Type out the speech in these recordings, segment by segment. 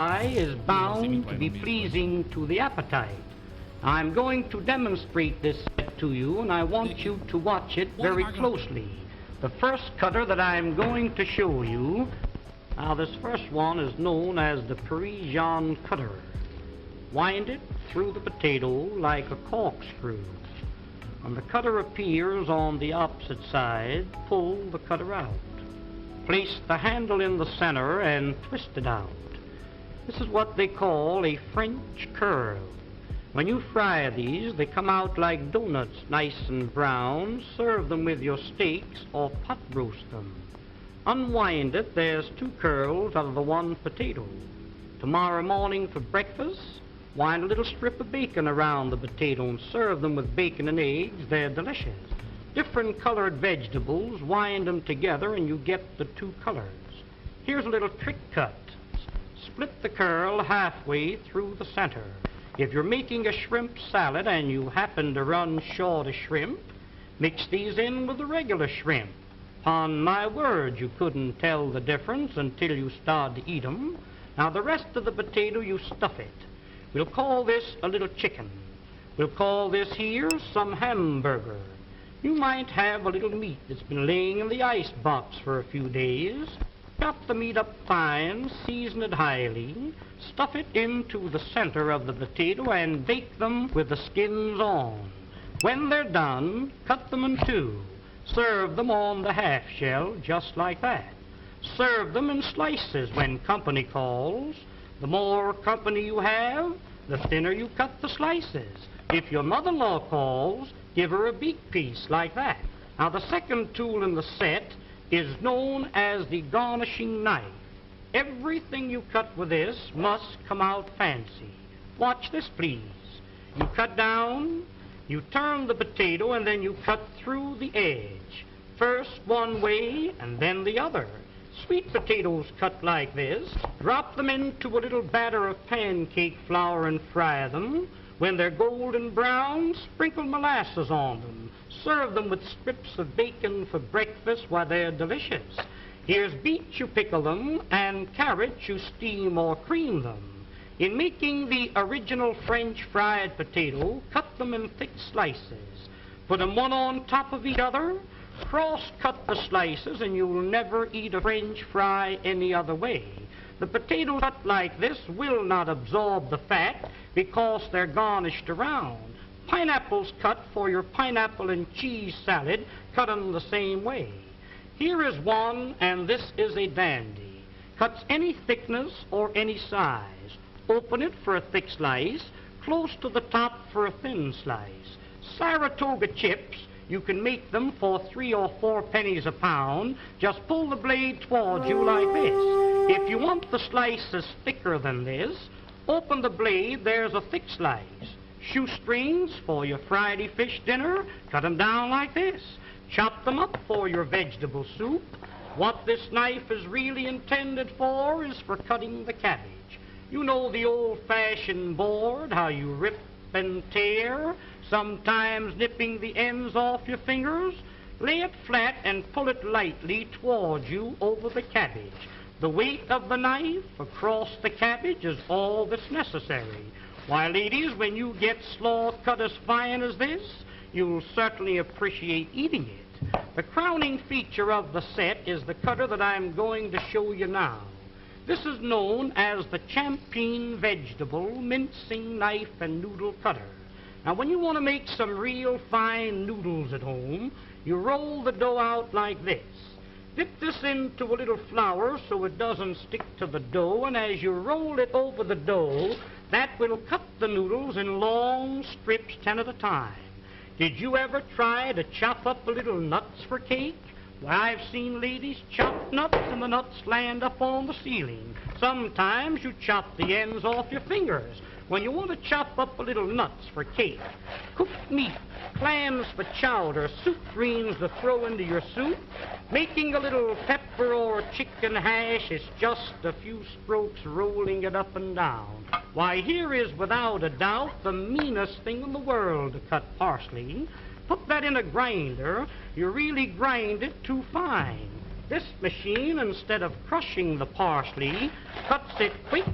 Is bound to be pleasing to the appetite. I'm going to demonstrate this to you, and I want you to watch it very closely. The first cutter that I'm going to show you, now this first one is known as the Parisian cutter. Wind it through the potato like a corkscrew. When the cutter appears on the opposite side, pull the cutter out. Place the handle in the center and twist it out. This is what they call a French curl. When you fry these, they come out like donuts, nice and brown. Serve them with your steaks or pot roast them. Unwind it, there's 2 curls out of the 1 potato. Tomorrow morning for breakfast, wind a little strip of bacon around the potato and serve them with bacon and eggs. They're delicious. Different colored vegetables, wind them together and you get the 2 colors. Here's a little trick cut. Split the curl halfway through the center. If you're making a shrimp salad and you happen to run short of shrimp, mix these in with the regular shrimp. Upon my word, you couldn't tell the difference until you start to eat 'em. Now the rest of the potato, you stuff it. We'll call this a little chicken. We'll call this here some hamburger. You might have a little meat that's been laying in the ice box for a few days. Chop the meat up fine, season it highly, stuff it into the center of the potato and bake them with the skins on. When they're done, cut them in 2. Serve them on the half shell just like that. Serve them in slices when company calls. The more company you have, the thinner you cut the slices. If your mother-in-law calls, give her a beak piece like that. Now the second tool in the set is known as the garnishing knife. Everything you cut with this must come out fancy. Watch this, please. You cut down, you turn the potato, and then you cut through the edge. First one way, and then the other. Sweet potatoes cut like this. Drop them into a little batter of pancake flour and fry them. When they're golden brown, sprinkle molasses on them. Serve them with strips of bacon for breakfast. Why, they're delicious. Here's beets, you pickle them, and carrots, you steam or cream them. In making the original French fried potato, cut them in thick slices. Put them one on top of each other. Cross-cut the slices, and you'll never eat a French fry any other way. The potatoes cut like this will not absorb the fat because they're garnished around. Pineapples cut for your pineapple and cheese salad, cut in the same way. Here is one, and this is a dandy. Cuts any thickness or any size. Open it for a thick slice, close to the top for a thin slice. Saratoga chips, you can make them for 3 or 4 pennies a pound. Just pull the blade towards you like this. If you want the slices thicker than this, open the blade, there's a thick slice. Shoestrings for your Friday fish dinner, cut them down like this. Chop them up for your vegetable soup. What this knife is really intended for is for cutting the cabbage. You know the old-fashioned board, how you rip and tear, sometimes nipping the ends off your fingers. Lay it flat and pull it lightly towards you over the cabbage. The weight of the knife across the cabbage is all that's necessary. Why, ladies, when you get slaw cut as fine as this, you'll certainly appreciate eating it. The crowning feature of the set is the cutter that I'm going to show you now. This is known as the Champeen vegetable mincing knife and noodle cutter. Now, when you want to make some real fine noodles at home, you roll the dough out like this. Dip this into a little flour so it doesn't stick to the dough, and as you roll it over the dough, that will cut the noodles in long strips, 10 at a time. Did you ever try to chop up a little nuts for cake? Why, I've seen ladies chop nuts and the nuts land up on the ceiling. Sometimes you chop the ends off your fingers. When you want to chop up a little nuts for cake, cooked meat, clams for chowder, soup greens to throw into your soup, making a little pepper or chicken hash, it's just a few strokes rolling it up and down. Why, here is without a doubt the meanest thing in the world to cut parsley. Put that in a grinder, you really grind it too fine. This machine, instead of crushing the parsley, cuts it quick,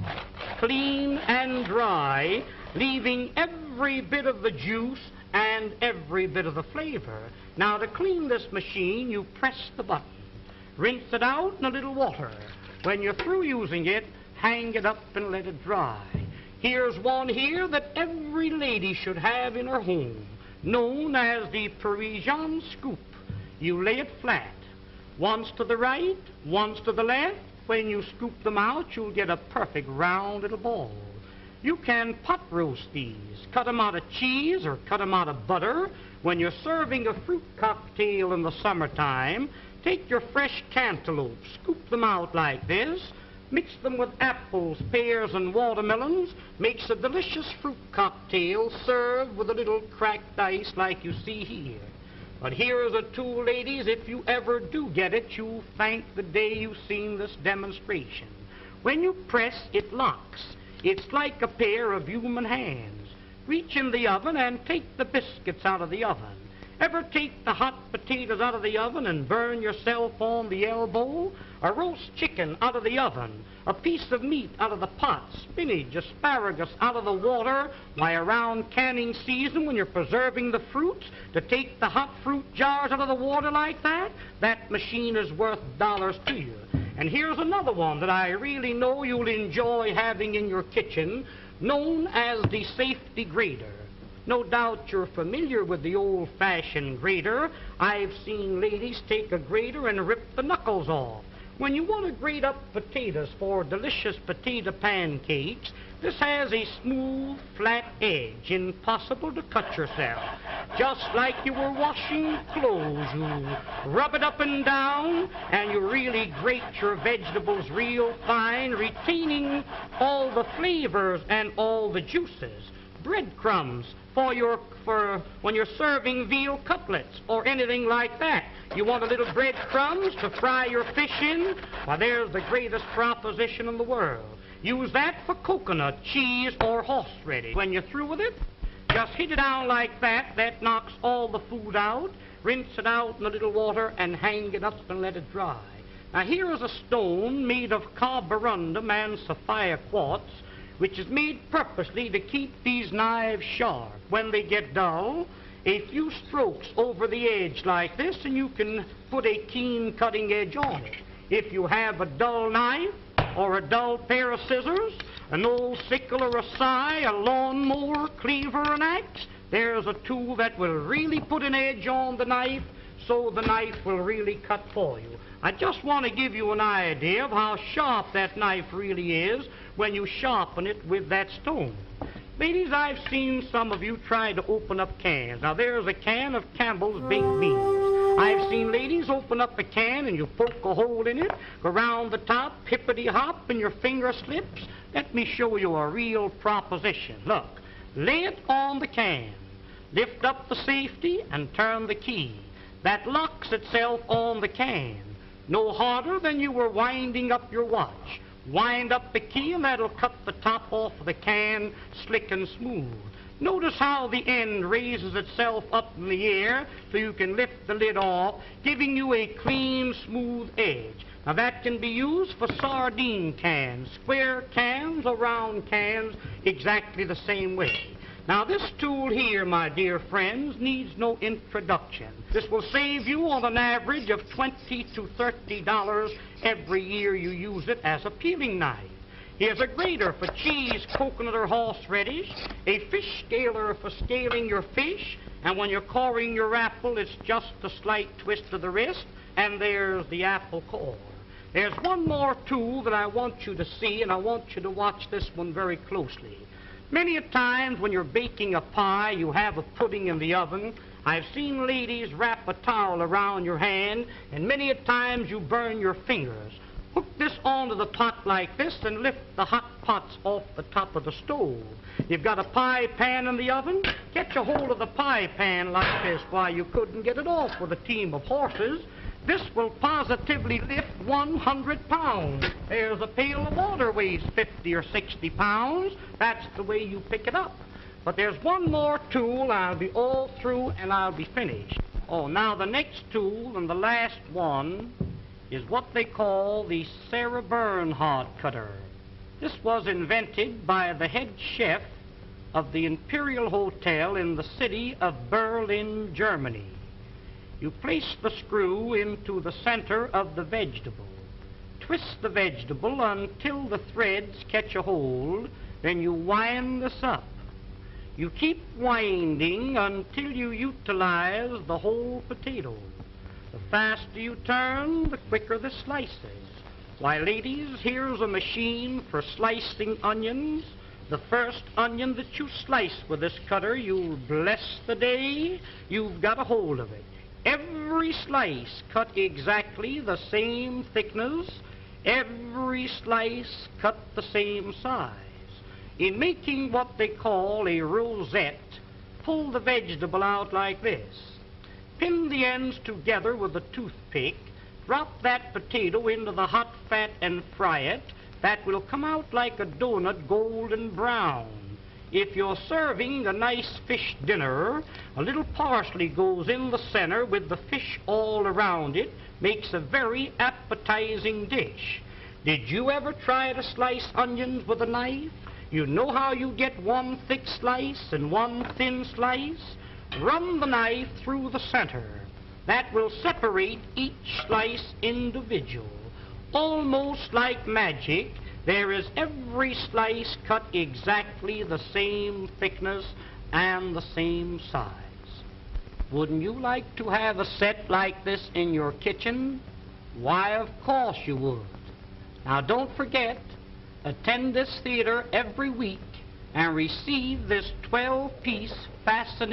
clean, and dry, leaving every bit of the juice and every bit of the flavor. Now, to clean this machine, you press the button. Rinse it out in a little water. When you're through using it, hang it up and let it dry. Here's one here that every lady should have in her home, known as the Parisian scoop. You lay it flat, once to the right, once to the left. When you scoop them out, you'll get a perfect round little ball. You can pot roast these, cut them out of cheese or cut them out of butter. When you're serving a fruit cocktail in the summertime, take your fresh cantaloupe, scoop them out like this, mix them with apples, pears, and watermelons, makes a delicious fruit cocktail served with a little cracked ice like you see here. But here's a tool, ladies, if you ever do get it, you'll thank the day you've seen this demonstration. When you press, it locks. It's like a pair of human hands. Reach in the oven and take the biscuits out of the oven. Ever take the hot potatoes out of the oven and burn yourself on the elbow? A roast chicken out of the oven, a piece of meat out of the pot, spinach, asparagus out of the water. Why, around canning season, when you're preserving the fruits, to take the hot fruit jars out of the water like that, that machine is worth dollars to you. And here's another one that I really know you'll enjoy having in your kitchen, known as the safety grater. No doubt you're familiar with the old-fashioned grater. I've seen ladies take a grater and rip the knuckles off. When you want to grate up potatoes for delicious potato pancakes, this has a smooth, flat edge, impossible to cut yourself. Just like you were washing clothes, you rub it up and down, and you really grate your vegetables real fine, retaining all the flavors and all the juices. Breadcrumbs for when you're serving veal cutlets or anything like that. You want a little breadcrumbs to fry your fish in? Why, there's the greatest proposition in the world. Use that for coconut, cheese, or horseradish. When you're through with it, just hit it down like that. That knocks all the food out. Rinse it out in a little water and hang it up and let it dry. Now, here is a stone made of carborundum and sapphire quartz, which is made purposely to keep these knives sharp. When they get dull, a few strokes over the edge like this, and you can put a keen cutting edge on it. If you have a dull knife or a dull pair of scissors, an old sickle or a scythe, a lawnmower, cleaver, an axe, there's a tool that will really put an edge on the knife, so the knife will really cut for you. I just want to give you an idea of how sharp that knife really is when you sharpen it with that stone. Ladies, I've seen some of you try to open up cans. Now, there's a can of Campbell's baked beans. I've seen ladies open up a can and you poke a hole in it, go around the top, hippity-hop, and your finger slips. Let me show you a real proposition. Look, lay it on the can, lift up the safety, and turn the key. That locks itself on the can. No harder than you were winding up your watch. Wind up the key and that'll cut the top off of the can slick and smooth. Notice how the end raises itself up in the air so you can lift the lid off, giving you a clean, smooth edge. Now that can be used for sardine cans, square cans, or round cans, exactly the same way. Now, this tool here, my dear friends, needs no introduction. This will save you on an average of $20 to $30 every year you use it as a peeling knife. Here's a grater for cheese, coconut, or horseradish, a fish scaler for scaling your fish, and when you're coring your apple, it's just a slight twist of the wrist, and there's the apple core. There's one more tool that I want you to see, and I want you to watch this one very closely. Many a times when you're baking a pie, you have a pudding in the oven. I've seen ladies wrap a towel around your hand, and many a times you burn your fingers. Hook this onto the pot like this and lift the hot pots off the top of the stove. You've got a pie pan in the oven, catch a hold of the pie pan like this. Why, you couldn't get it off with a team of horses. This will positively lift 100 pounds. There's a pail of water weighs 50 or 60 pounds. That's the way you pick it up. But there's one more tool. I'll be all through and I'll be finished. Oh, now the next tool and the last one is what they call the Sarah Bernhardt cutter. This was invented by the head chef of the Imperial Hotel in the city of Berlin, Germany. You place the screw into the center of the vegetable. Twist the vegetable until the threads catch a hold, then you wind this up. You keep winding until you utilize the whole potato. The faster you turn, the quicker the slices. Why, ladies, here's a machine for slicing onions. The first onion that you slice with this cutter, you'll bless the day you've got a hold of it. Every slice cut exactly the same thickness, every slice cut the same size. In making what they call a rosette, pull the vegetable out like this. Pin the ends together with a toothpick, drop that potato into the hot fat and fry it. That will come out like a donut, golden brown. If you're serving a nice fish dinner, a little parsley goes in the center with the fish all around it, makes a very appetizing dish. Did you ever try to slice onions with a knife? You know how you get one thick slice and one thin slice? Run the knife through the center. That will separate each slice individual. Almost like magic, there is every slice cut exactly the same thickness and the same size. Wouldn't you like to have a set like this in your kitchen? Why, of course you would. Now don't forget, attend this theater every week and receive this 12-piece fascinating...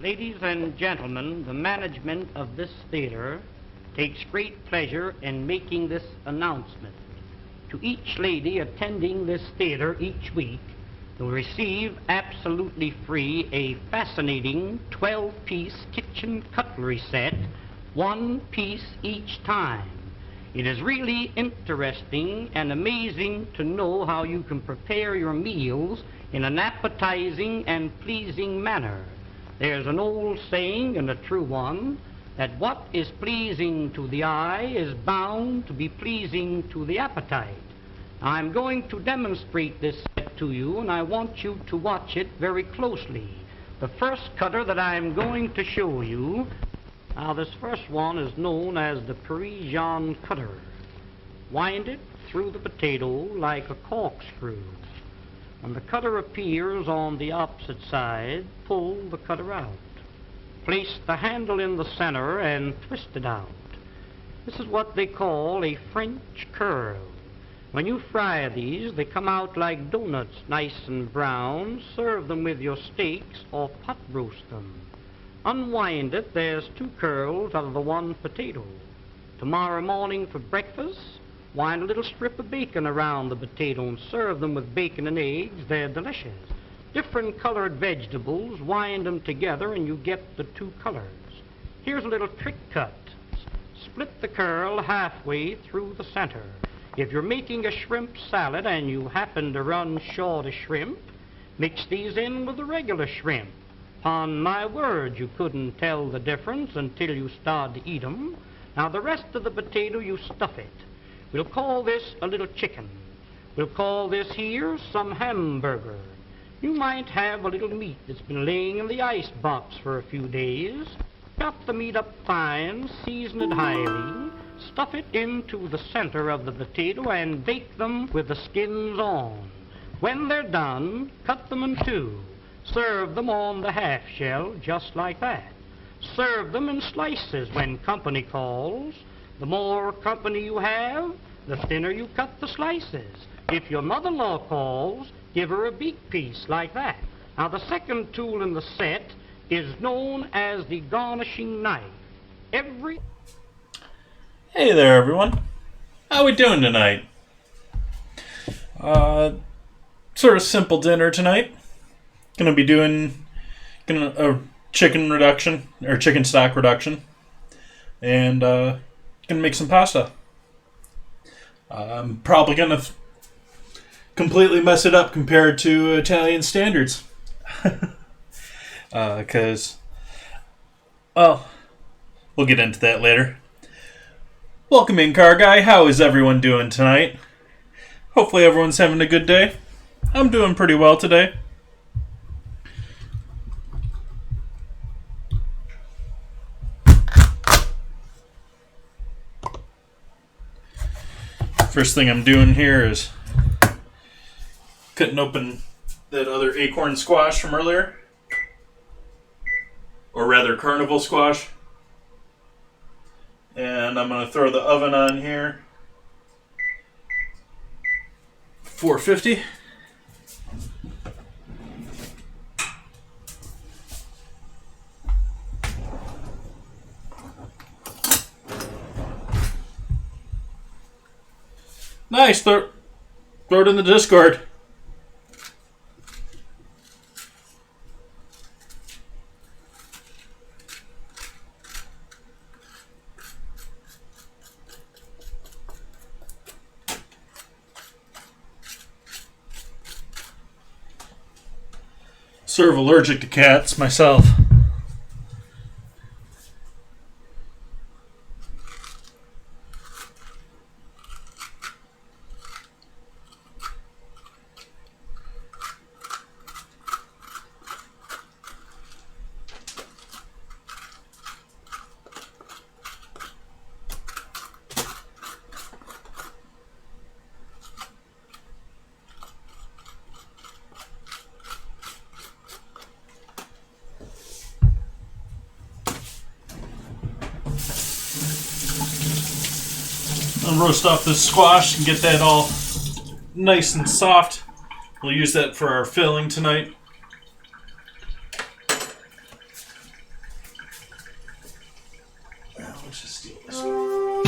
Ladies and gentlemen, the management of this theater takes great pleasure in making this announcement. To each lady attending this theater each week, will receive absolutely free a fascinating 12-piece kitchen cutlery set, one piece each time. It is really interesting and amazing to know how you can prepare your meals in an appetizing and pleasing manner. There's an old saying, and a true one, that what is pleasing to the eye is bound to be pleasing to the appetite. I'm going to demonstrate this set to you, and I want you to watch it very closely. The first cutter that I'm going to show you, now this first one is known as the Parisian cutter. Wind it through the potato like a corkscrew. When the cutter appears on the opposite side, pull the cutter out. Place the handle in the center and twist it out. This is what they call a French curl. When you fry these, they come out like donuts, nice and brown. Serve them with your steaks or pot roast them. Unwind it, there's two curls out of the one potato. Tomorrow morning for breakfast, wind a little strip of bacon around the potato and serve them with bacon and eggs. They're delicious. Different colored vegetables, wind them together and you get the two colors. Here's a little trick cut. Split the curl halfway through the center. If you're making a shrimp salad and you happen to run short of shrimp, mix these in with the regular shrimp. Upon my word, you couldn't tell the difference until you start to eat 'em. Now the rest of the potato, you stuff it. We'll call this a little chicken. We'll call this here some hamburger. You might have a little meat that's been laying in the ice box for a few days. Chop the meat up fine, season it highly, stuff it into the center of the potato and bake them with the skins on. When they're done, cut them in two. Serve them on the half shell, just like that. Serve them in slices when company calls. The more company you have, the thinner you cut the slices. If your mother-in-law calls, give her a beak piece like that. Now, the second tool in the set is known as the garnishing knife. Hey there, everyone. How we doing tonight? Sort of simple dinner tonight. Gonna be doing a chicken reduction, or chicken stock reduction. And, gonna make some pasta. I'm probably gonna completely mess it up compared to Italian standards. Because, well, we'll get into that later. Welcome in, Car Guy. How is everyone doing tonight? Hopefully everyone's having a good day. I'm doing pretty well today. First thing I'm doing here is cutting open that other acorn squash from earlier. Or rather, carnival squash. And I'm going to throw the oven on here. 450. Nice. Throw it in the Discord. Sort of allergic to cats myself. I'll roast off this squash and get that all nice and soft. We'll use that for our filling tonight. Let's just steal this one.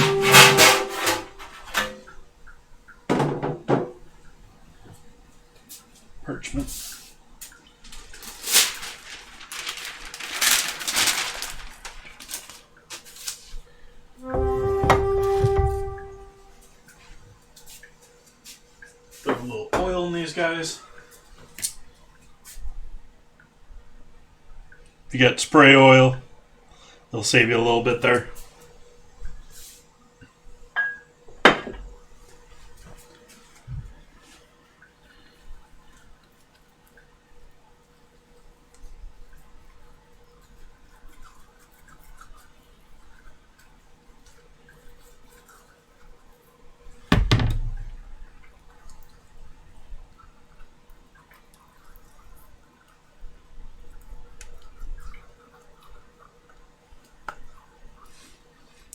Parchment. Throw a little oil in these guys. If you got spray oil, it'll save you a little bit there.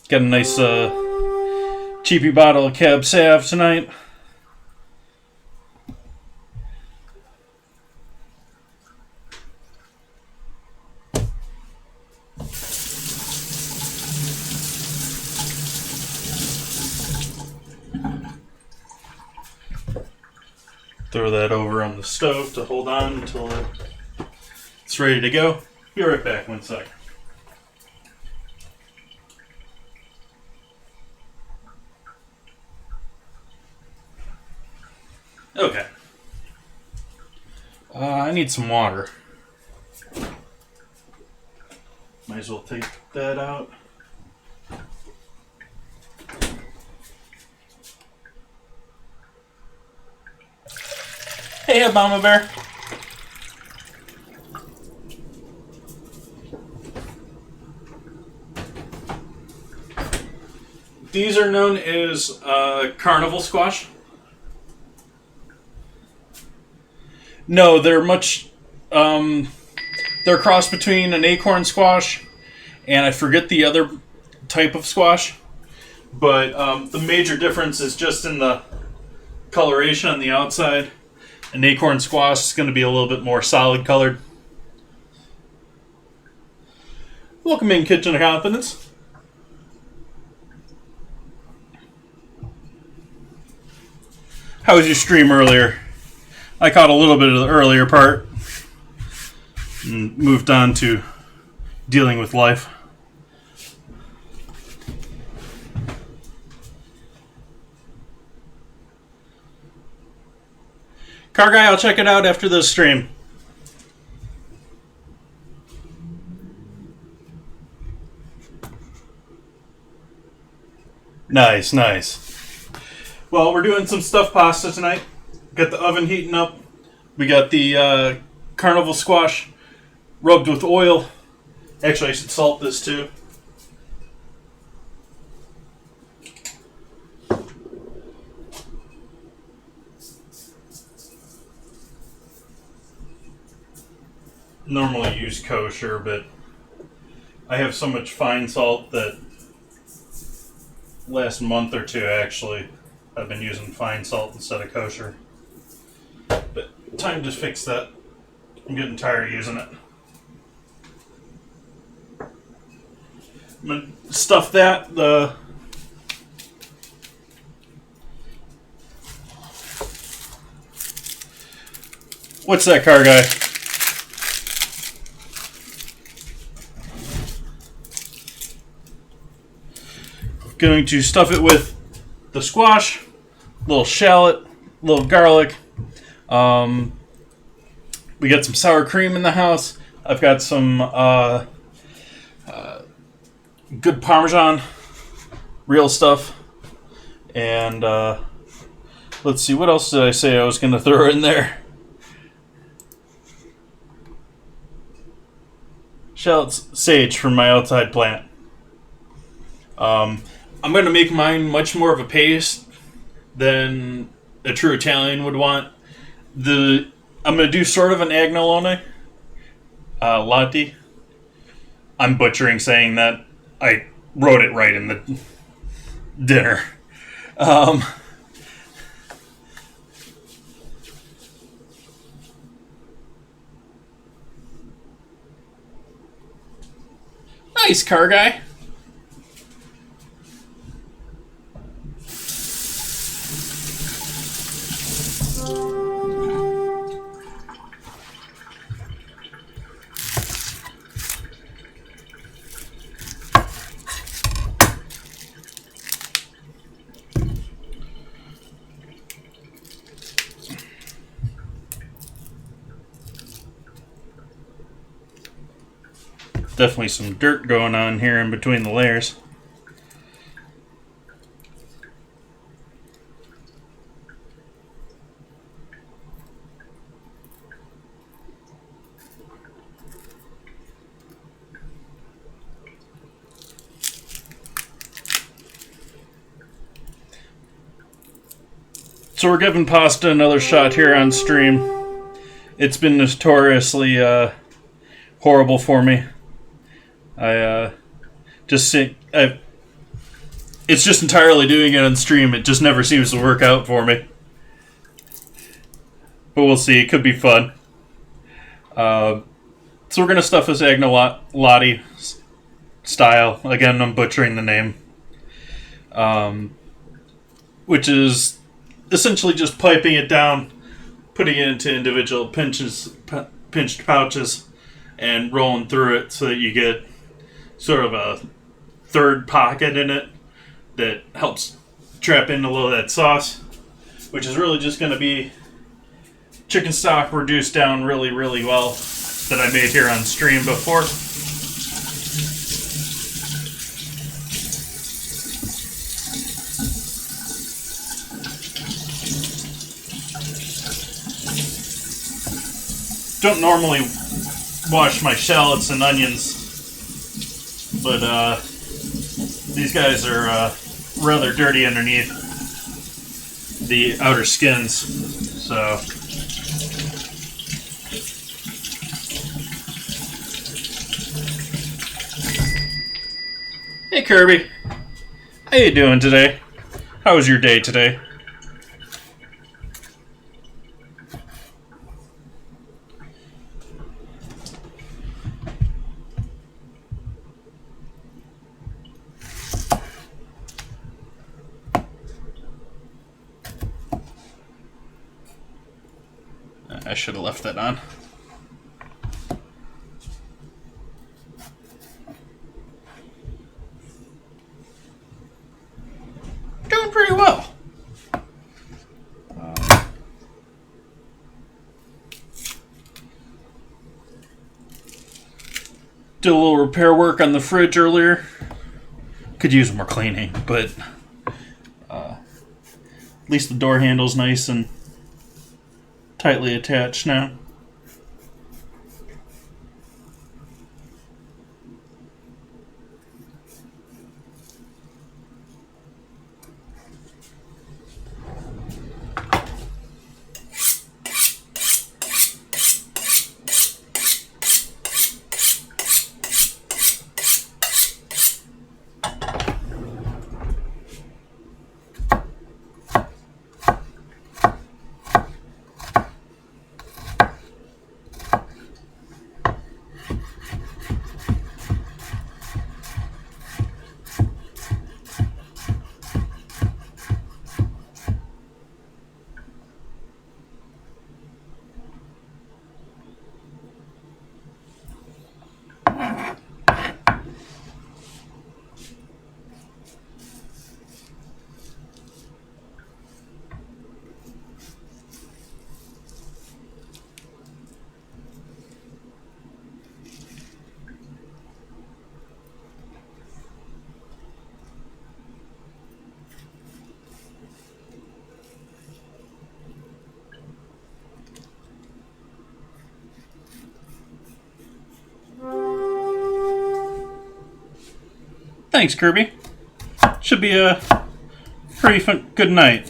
Got a nice cheapy bottle of Cab Sauv tonight. Throw that over on the stove to hold on until it's ready to go. Be right back, 1 sec. Okay. I need some water. Might as well take that out. Hey, Mama Bear. These are known as carnival squash. No, they're much. They're a cross between an acorn squash and I forget the other type of squash. But the major difference is just in the coloration on the outside. An acorn squash is going to be a little bit more solid colored. Welcome in, Kitchen of Confidence. How was your stream earlier? I caught a little bit of the earlier part and moved on to dealing with life. Car Guy, I'll check it out after this stream. Nice, nice. Well, we're doing some stuffed pasta tonight. Got the oven heating up. We got the carnival squash rubbed with oil. Actually, I should salt this too. Normally use kosher, but I have so much fine salt that last month or two actually I've been using fine salt instead of kosher. But time to fix that. I'm getting tired of using it. I'm gonna stuff that. What's that, Car Guy? Going to stuff it with the squash, a little shallot, a little garlic. We got some sour cream in the house. I've got some good Parmesan, real stuff. And let's see, what else did I say I was going to throw in there? Shallots, sage from my outside plant. I'm going to make mine much more of a paste than a true Italian would want. I'm going to do sort of an Agnolotti. Lotti. I'm butchering saying that. I wrote it right in the dinner. Nice, Car Guy. Definitely some dirt going on here in between the layers. So we're giving pasta another shot here on stream. It's been notoriously horrible for me. It's just entirely doing it on stream. It just never seems to work out for me. But we'll see. It could be fun. So we're going to stuff this Agnolotti style. Again, I'm butchering the name. Which is essentially just piping it down, putting it into individual pinched pouches, and rolling through it so that you get sort of a third pocket in it that helps trap in a little of that sauce, which is really just going to be chicken stock reduced down really, really well that I made here on stream before. Don't normally wash my shallots and onions, but these guys are rather dirty underneath the outer skins, so hey Kirby, how you doing today? How was your day today? I should have left that on. Doing pretty well. Did a little repair work on the fridge earlier. Could use more cleaning, but at least the door handle's nice and tightly attached now. Thanks, Kirby. Should be a pretty good night.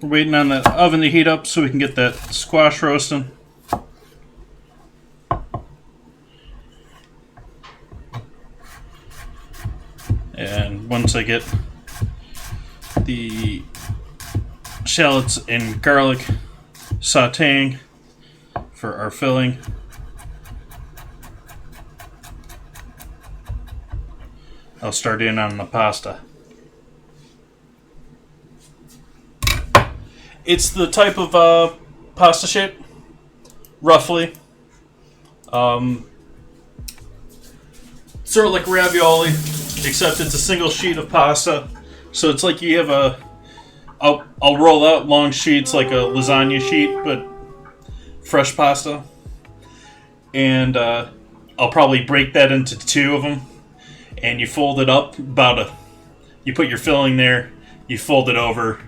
We're waiting on the oven to heat up so we can get that squash roasting. And once I get the shallots and garlic sauteing for our filling, I'll start in on the pasta. It's the type of pasta shape, roughly. Sort of like ravioli, except it's a single sheet of pasta. So it's like you have I'll roll out long sheets like a lasagna sheet, but fresh pasta. And I'll probably break that into two of them. And you fold it up you put your filling there, you fold it over,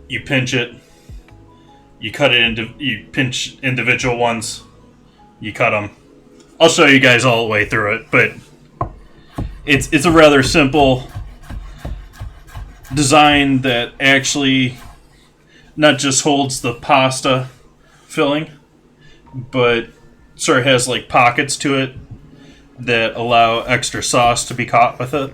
you pinch it, you cut it into, you pinch individual ones, you cut them. I'll show you guys all the way through it, but it's a rather simple design that actually not just holds the pasta filling, but sort of has like pockets to it that allow extra sauce to be caught with it.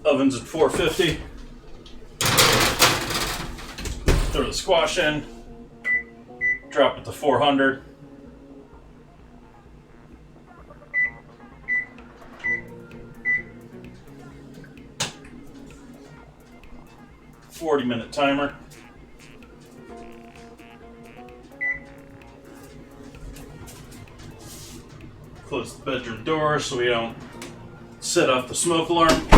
Oven's at 450. Throw the squash in. Drop it to 400. .40-minute timer. Close the bedroom door so we don't set off the smoke alarm.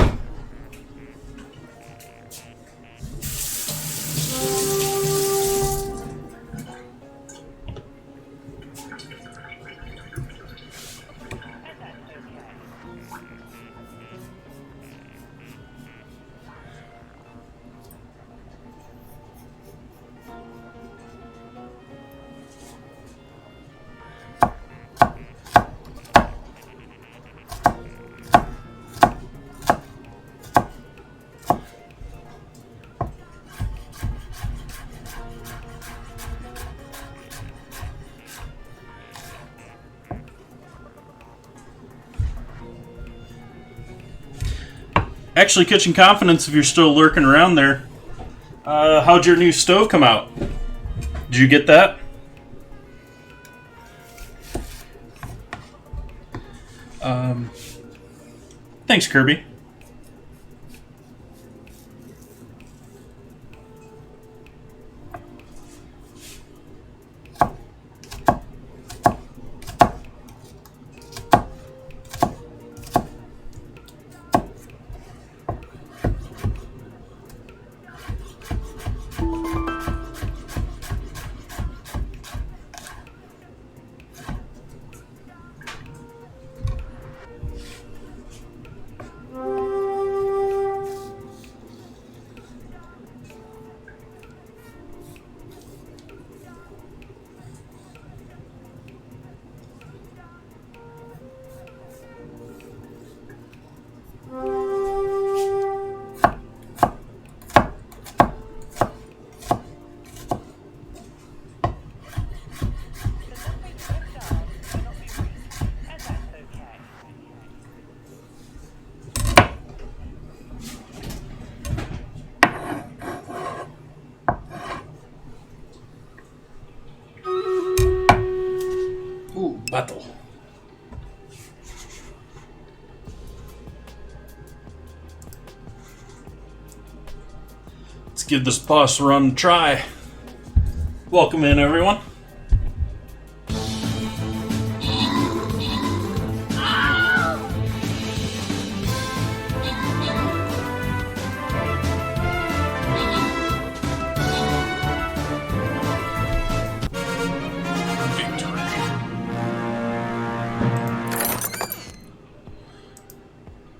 Actually, Kitchen Confidence, if you're still lurking around there, how'd your new stove come out? Did you get that? Thanks, Kirby. Battle. Let's give this boss run a try. Welcome in, everyone.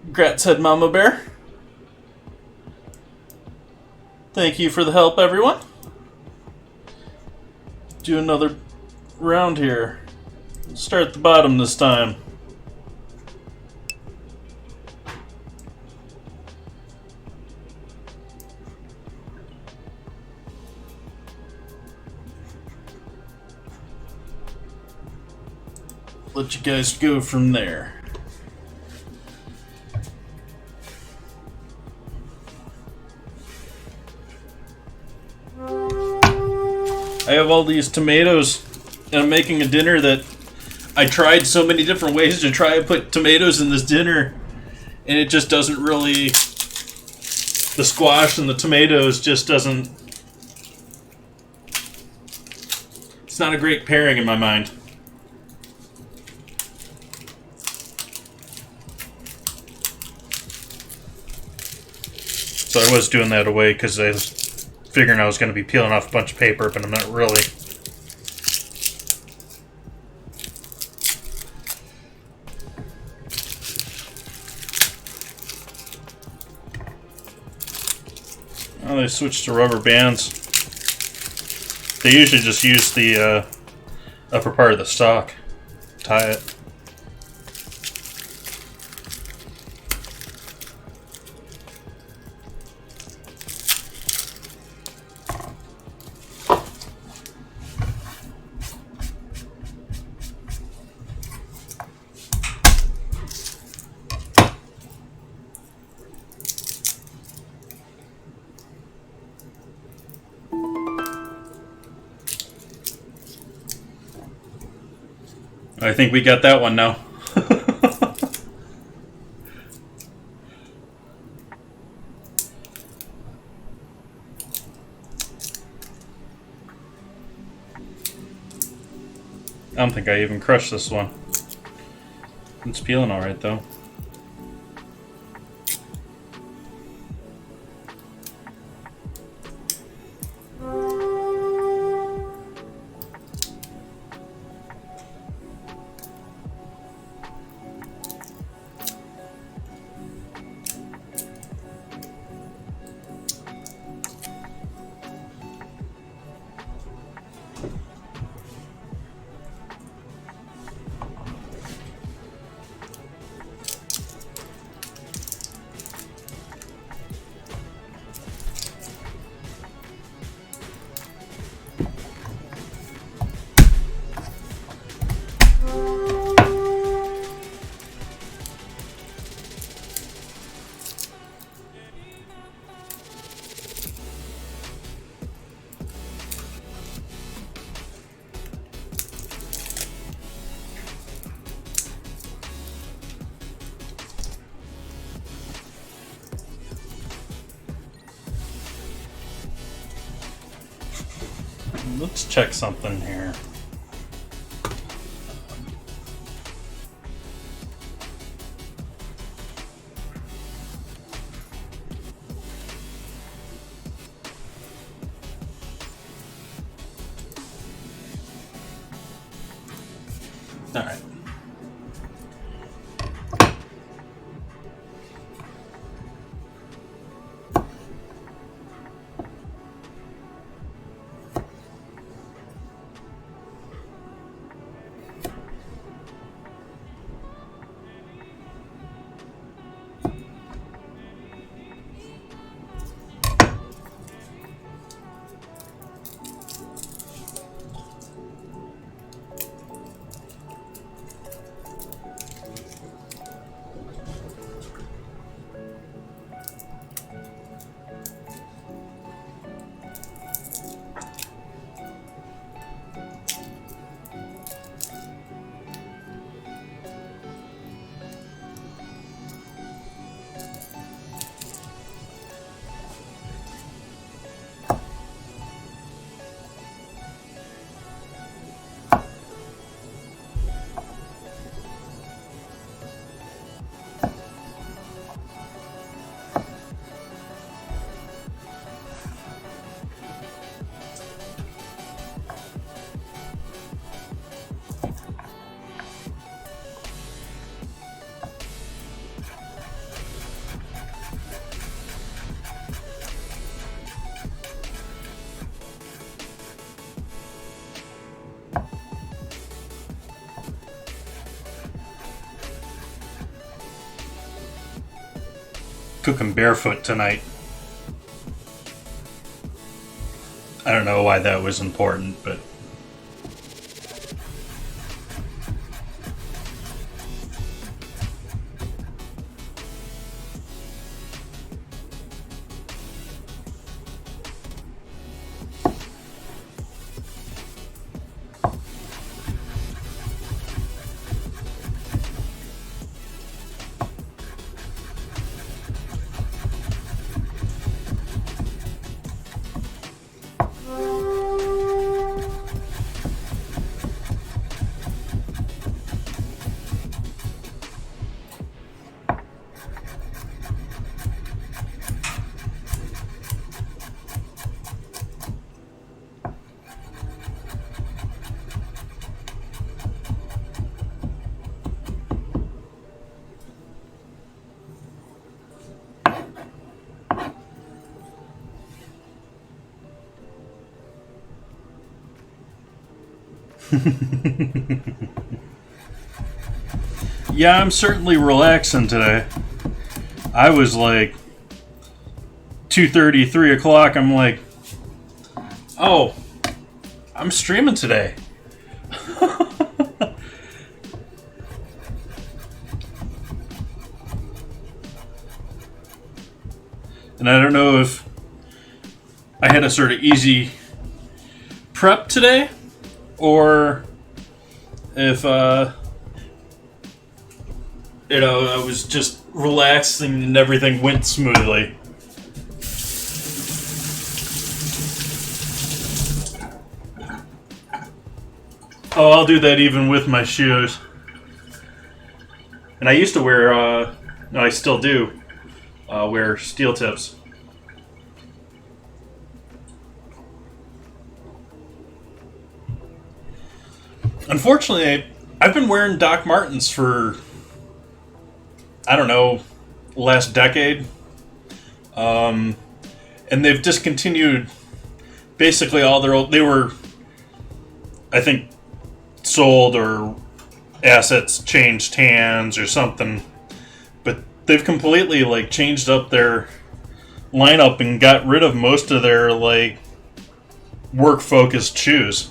Congrats, Head Mama Bear. Thank you for the help, everyone. Do another round here. Start at the bottom this time. Let you guys go from there. I have all these tomatoes, and I'm making a dinner that I tried so many different ways to try and put tomatoes in this dinner, and it just doesn't really... The squash and the tomatoes just doesn't... It's not a great pairing in my mind. So I was doing that away because I was figuring I was going to be peeling off a bunch of paper, but I'm not really. Oh, they switched to rubber bands. They usually just use the upper part of the stalk, tie it. I think we got that one now. I don't think I even crushed this one. It's peeling alright though. Let's check something here. All right. Cooking barefoot tonight. I don't know why that was important, but yeah, I'm certainly relaxing today. I was like 2:30, 3 o'clock. I'm like, oh, I'm streaming today. And I don't know if I had a sort of easy prep today, or if I was just relaxing and everything went smoothly. Oh, I'll do that even with my shoes. And I used to wear, no, I still do, wear steel tips. Unfortunately, I've been wearing Doc Martens for, I don't know, last decade. And they've discontinued basically all their old, they were, I think, sold or assets changed hands or something. But they've completely, like, changed up their lineup and got rid of most of their, like, work-focused shoes.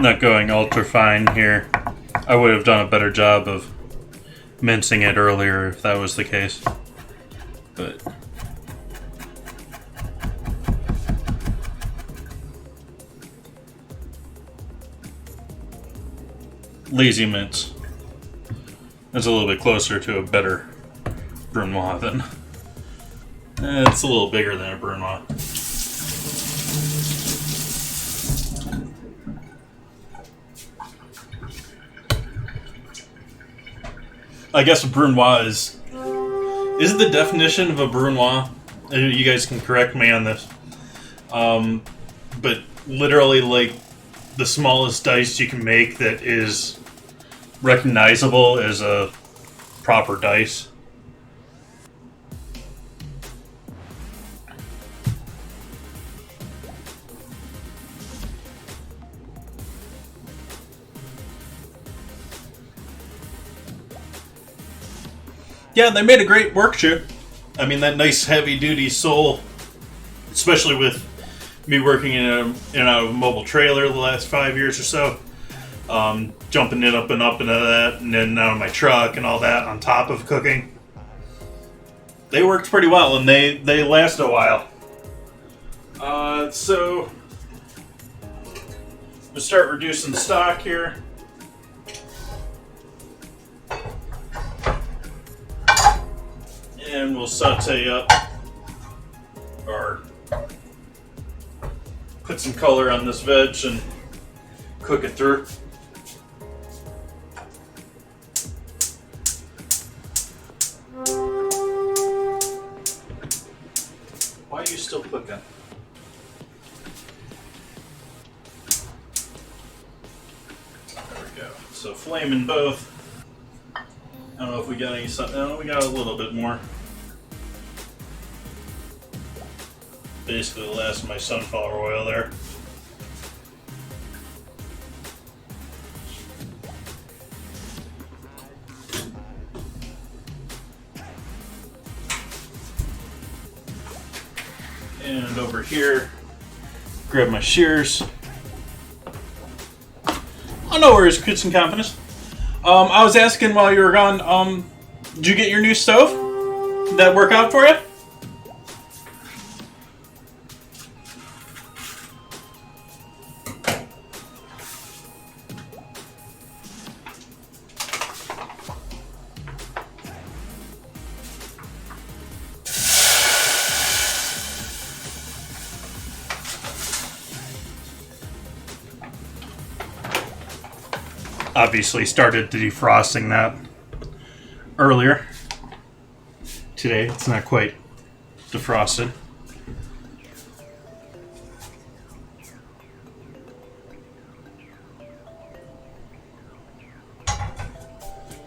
not going ultra fine here. I would have done a better job of mincing it earlier if that was the case. But lazy mince. That's a little bit closer to a better Brunoise than. It's a little bigger than a Brunoise. I guess a Brunoise is the definition of a Brunoise. You guys can correct me on this. But literally, like, the smallest dice you can make that is recognizable as a proper dice. Yeah, they made a great work shoe. I mean, that nice heavy-duty sole, especially with me working in a mobile trailer the last 5 years or so, jumping it up and up into that, and then out of my truck and all that on top of cooking. They worked pretty well, and they last a while. So we'll start reducing stock here. And we'll saute up, or put some color on this veg and cook it through. Why are you still cooking? There we go. So flaming both. I don't know if we got any. No, we got a little bit more. Basically the last of my sunflower oil there. And over here, grab my shears. Oh, no worries, kitchen confidence. I was asking while you were gone, did you get your new stove? Did that work out for you? Obviously started defrosting that earlier. Today it's not quite defrosted.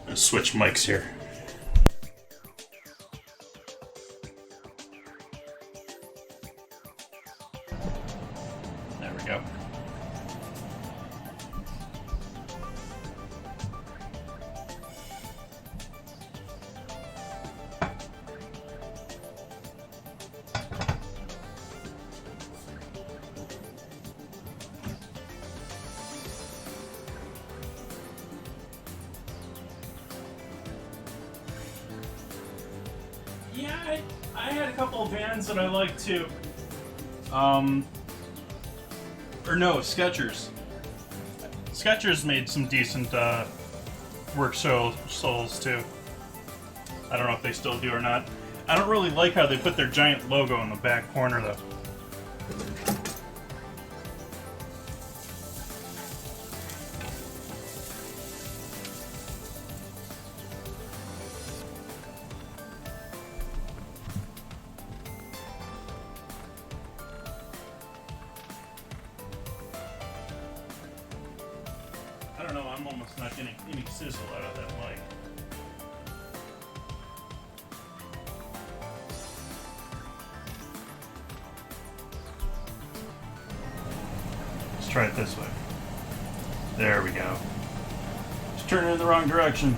Let's switch mics here. There we go. Yeah, I had a couple of bands that I liked too. Or no, Skechers. Skechers made some decent work soles too. I don't know if they still do or not. I don't really like how they put their giant logo in the back corner though. I don't know, I'm almost not getting any sizzle out of that mic. Let's try it this way. There we go. Just turn it in the wrong direction.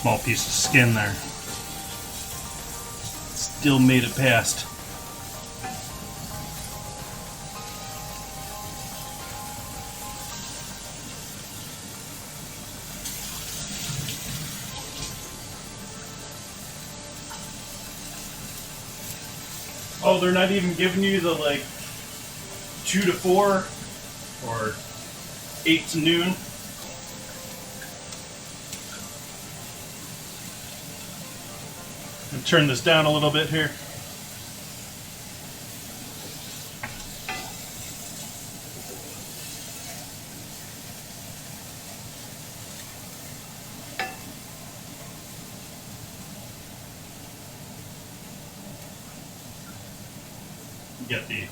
small piece of skin there. Still made it past. Oh, they're not even giving you the, like, 2 to 4 or 8 to noon? And turn this down a little bit here. Get the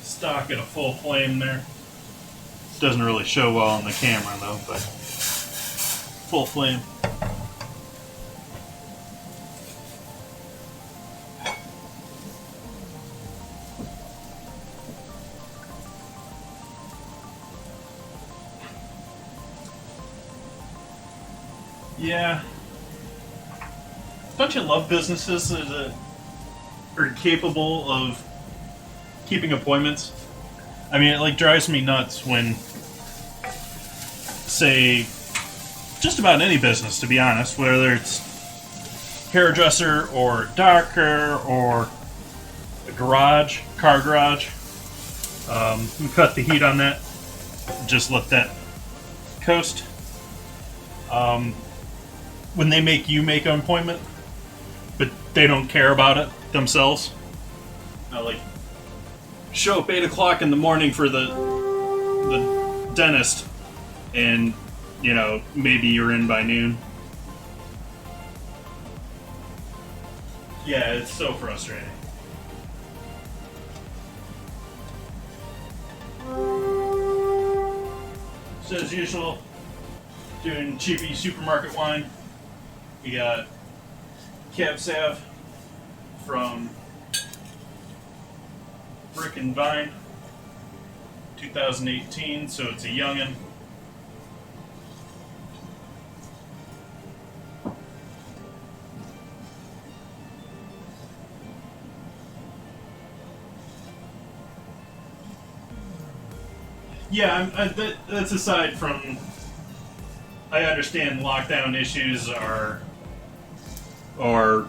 stock at a full flame there. Doesn't really show well on the camera though, but full flame. Yeah. Don't you love businesses that are capable of keeping appointments? I mean, it like drives me nuts when, say, just about any business, to be honest, whether it's hairdresser or doctor or a garage, car garage. We cut the heat on that. Just let that coast. When they make you make an appointment, but they don't care about it themselves. Like, show up 8 o'clock in the morning for the dentist, and, you know, maybe you're in by noon. Yeah, it's so frustrating. So as usual, doing cheapy supermarket wine. We got Cab Sauv from Brick and Vine, 2018, so it's a youngin'. Yeah, that's aside from, I understand lockdown issues are, or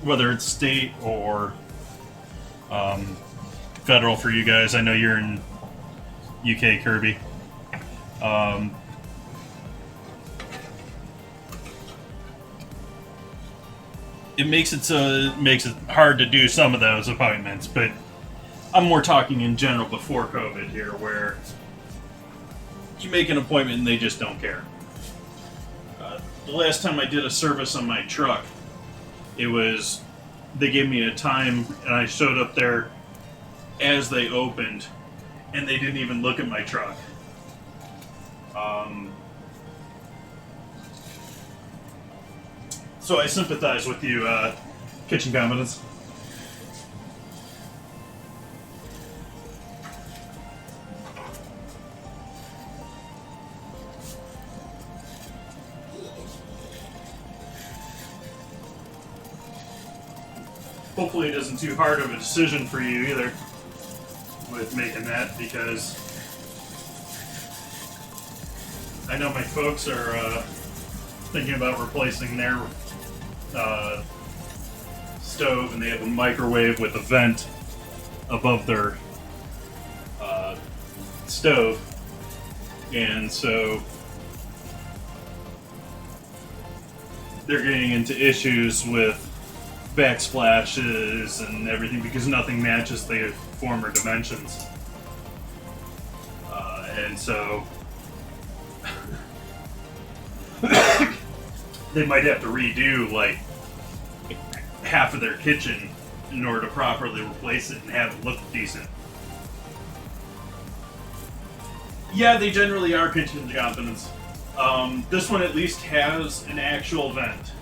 whether it's state or federal for you guys. I know you're in UK, Kirby. It makes it hard to do some of those appointments, but I'm more talking in general before COVID here, where you make an appointment and they just don't care. The last time I did a service on my truck, they gave me a time and I showed up there as they opened, and they didn't even look at my truck. So I sympathize with you, Kitchen Confidence. Hopefully it isn't too hard of a decision for you either with making that, because I know my folks are thinking about replacing their stove, and they have a microwave with a vent above their stove, and so they're getting into issues with backsplashes and everything because nothing matches the former dimensions, and so they might have to redo like half of their kitchen in order to properly replace it and have it look decent. Yeah, they generally are kitchen confidence. This one at least has an actual vent.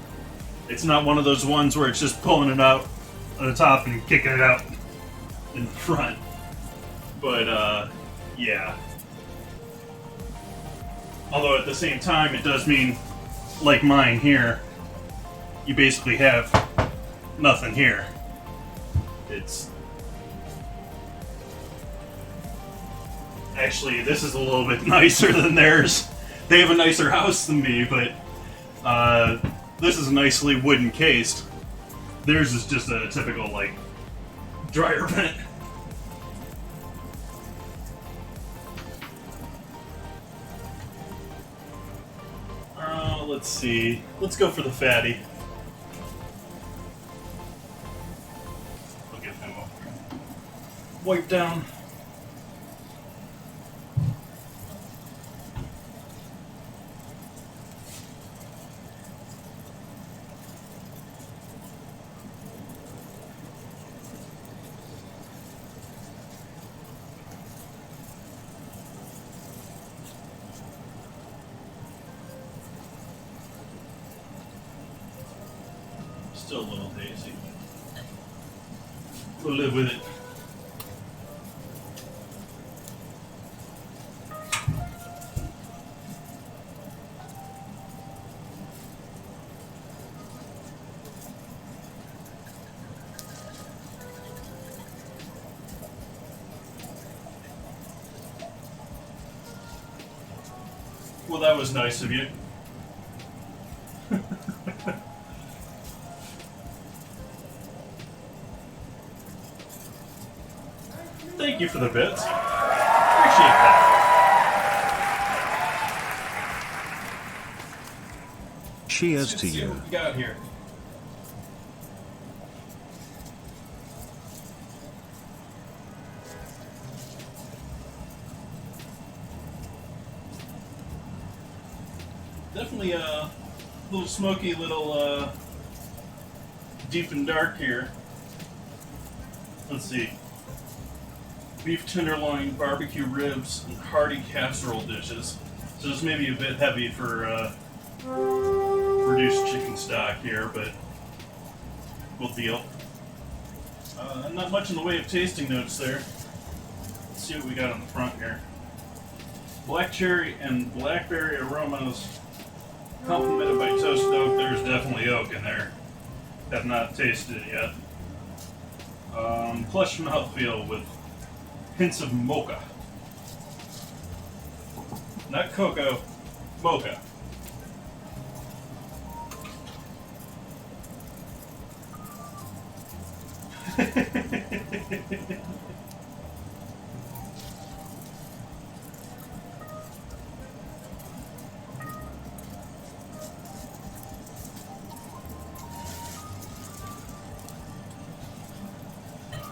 It's not one of those ones where it's just pulling it out on the top and kicking it out in front. But, yeah. Although at the same time, it does mean like mine here, you basically have nothing here. It's actually, this is a little bit nicer than theirs. They have a nicer house than me, but this is nicely wooden cased. Theirs is just a typical, like, dryer vent. Let's see. Let's go for the fatty. I'll get him a wipe down. Still a little hazy. We'll live with it. Well, that was nice of you. Thank you for the bits. Appreciate that. Cheers to See you. what we got here. Definitely a little smoky, little deep and dark here. Let's see. Beef tenderloin, barbecue ribs, and hearty casserole dishes. So this may be a bit heavy for reduced chicken stock here, but we'll deal. Not much in the way of tasting notes there. Let's see what we got on the front here. Black cherry and blackberry aromas complemented by toasted oak. There's definitely oak in there. Have not tasted it yet. Plush mouthfeel with hints of mocha. Not cocoa, mocha.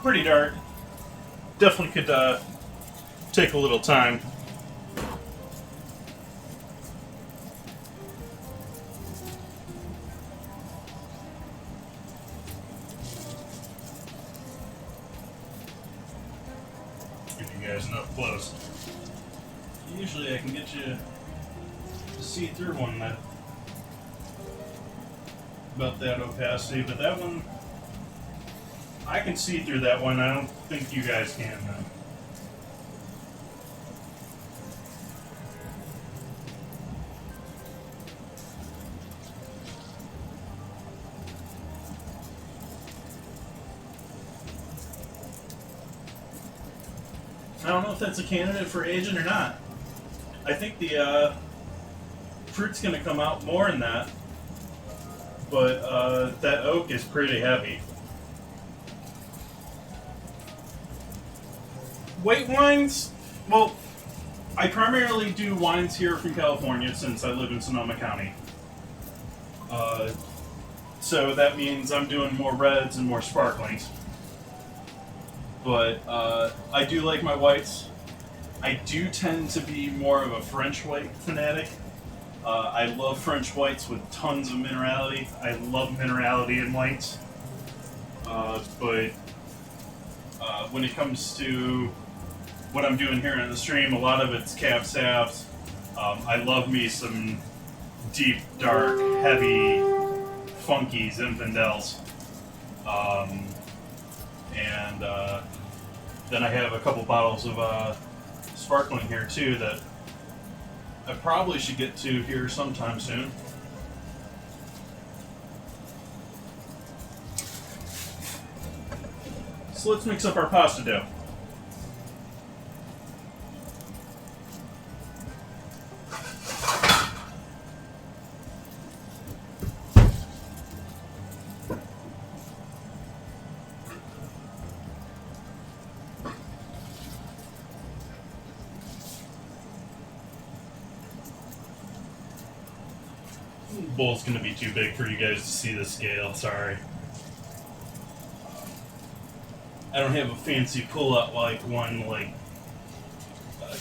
Pretty dark. Definitely could take a little time. Give you guys enough close. Usually I can get you to see through one that about that opacity, but that one I can see through that one. I don't think you guys can, though. I don't know if that's a candidate for aging or not. I think the fruit's going to come out more in that, but that oak is pretty heavy. White wines, well, I primarily do wines here from California since I live in Sonoma County. So that means I'm doing more reds and more sparklings. But I do like my whites. I do tend to be more of a French white fanatic. I love French whites with tons of minerality. I love minerality in whites. But when it comes to what I'm doing here in the stream, a lot of it's Cab Savs. I love me some deep, dark, heavy, funky Zinfandels. And then I have a couple bottles of sparkling here too that I probably should get to here sometime soon. So let's mix up our pasta dough. The bowl's going to be too big for you guys to see the scale, sorry. I don't have a fancy pull-out like one like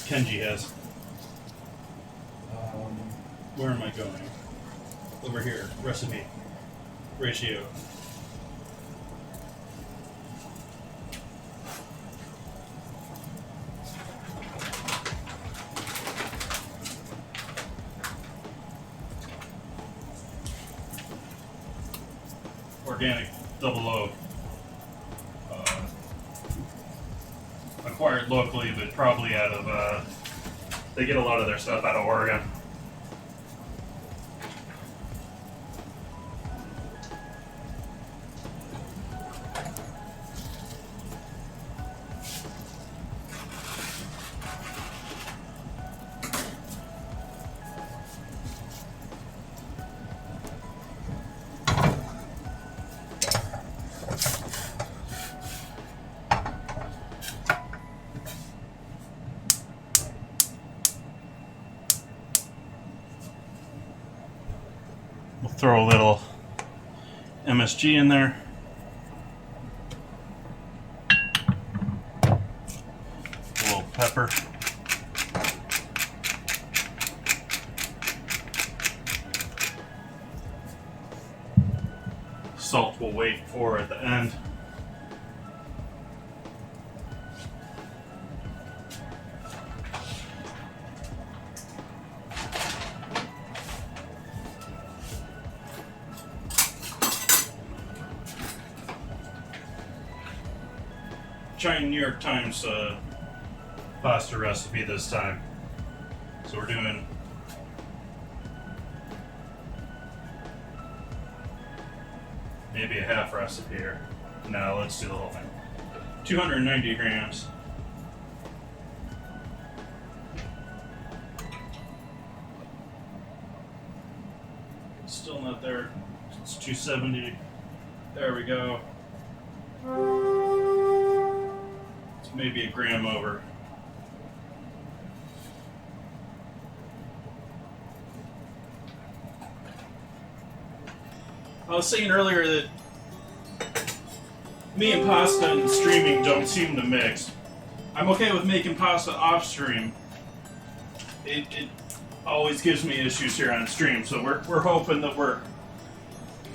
Kenji has. Where am I going? Over here, recipe, ratio. Organic double O. Acquired locally, but probably out of, they get a lot of their stuff out of Oregon. We'll throw a little MSG in there. A little pepper. Salt we'll wait for at the end. Trying New York Times pasta recipe this time. So we're doing maybe a half recipe here. No, let's do the whole thing. 290 grams. Still not there. It's 270. There we go. Maybe a gram over. I was saying earlier that me and pasta and streaming don't seem to mix. I'm okay with making pasta off stream. It always gives me issues here on stream, so we're hoping that we're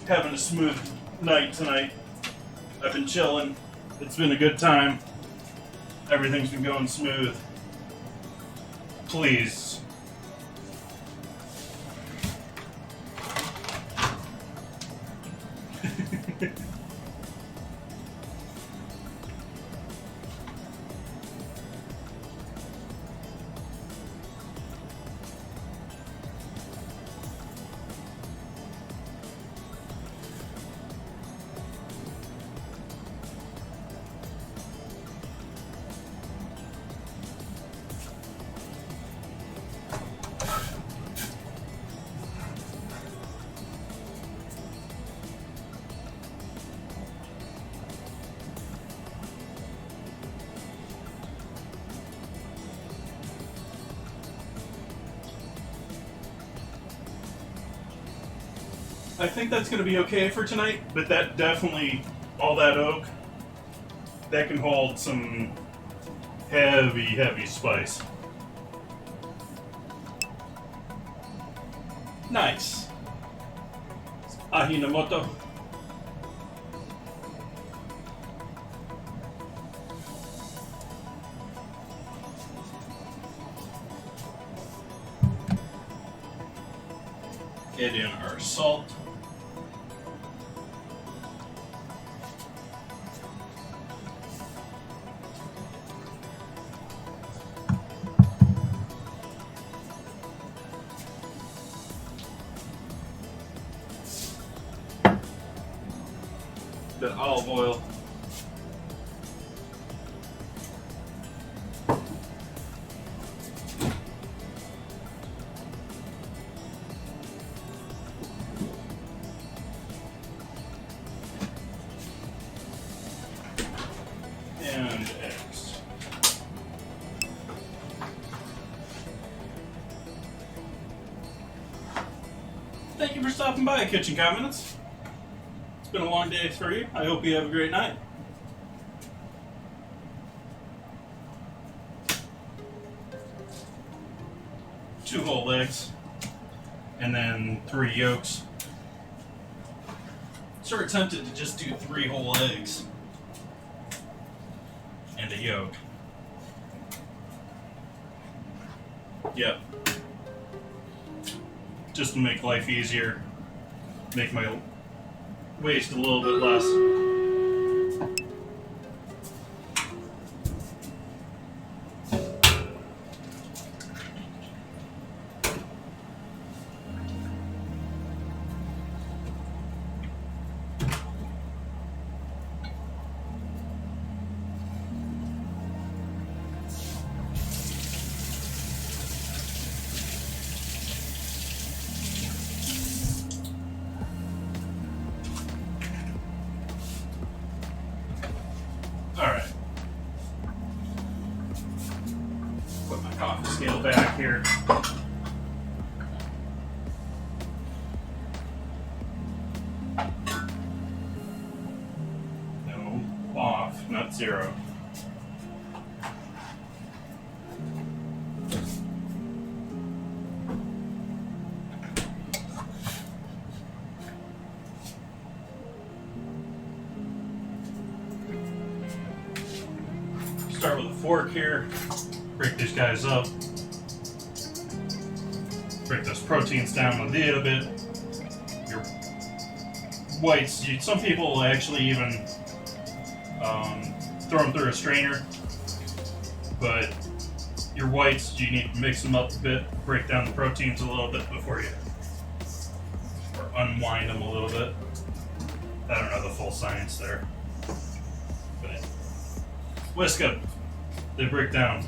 having a smooth night tonight. I've been chilling. It's been a good time. Everything's been going smooth. Please. I think that's going to be okay for tonight, but that definitely, all that oak, that can hold some heavy, heavy spice. Nice. Ajinomoto. Add in our salt. Bit of olive oil. thank you for stopping by, Kitchen Comments. It's been a long day for you. I hope you have a great night. Two whole eggs, and then 3 yolks. Sort of tempted to just do 3 whole eggs and a yolk. Yep. Just to make life easier, make my waste a little bit less. Alright. Put my coffee scale back here. No, off, not 0. Start with a fork here, break these guys up, break those proteins down a little bit. Your whites, some people actually even throw them through a strainer, but your whites, you need to mix them up a bit, break down the proteins a little bit before you, or unwind them a little bit. I don't know the full science there, but whisk them. They break down.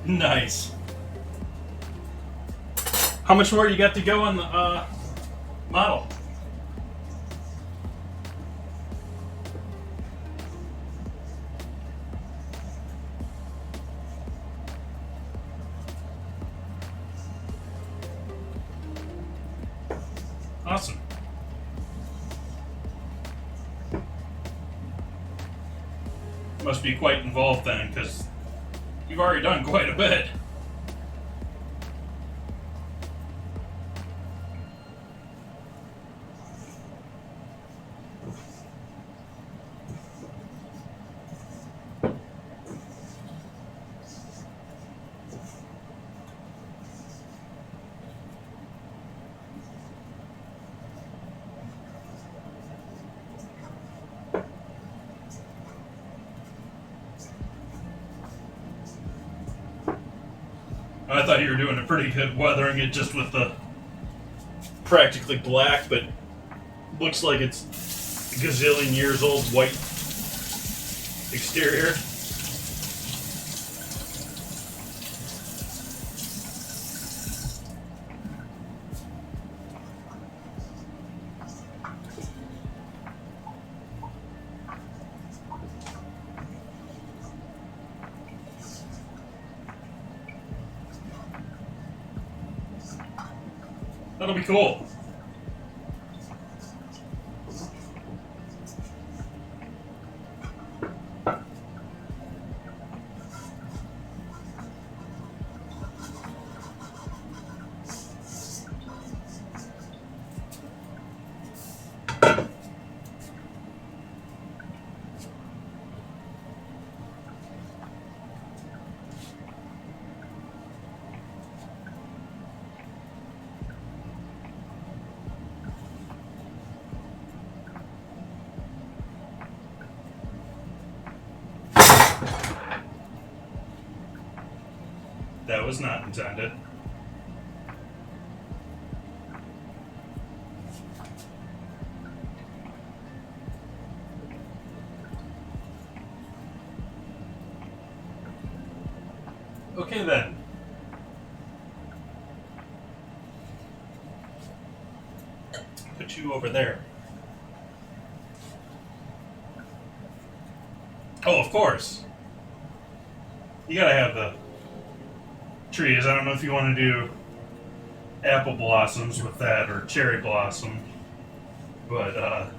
Nice. How much more you got to go on the model? Awesome. Must be quite involved then, because you've already done quite a bit. I thought you were doing a pretty good weathering it just with the practically black, but looks like it's a gazillion years old white exterior. That'll be cool. That was not intended. Okay then. do over there? Oh, of course. You gotta have the trees. I don't know if you want to do apple blossoms with that or cherry blossom, but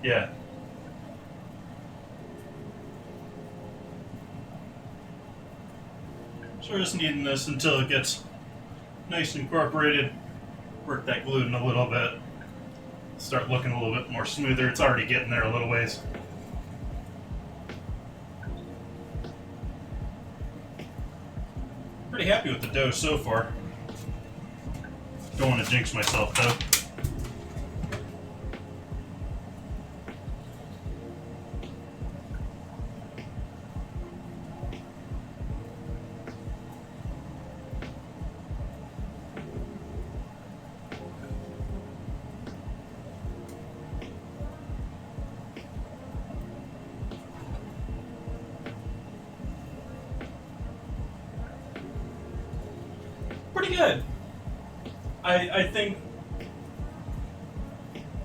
yeah. So we're just needing this until it gets nice and incorporated. Work that glue in a little bit. Start looking a little bit more smoother. It's already getting there a little ways. Pretty happy with the dough so far. Don't want to jinx myself though. Pretty good. I think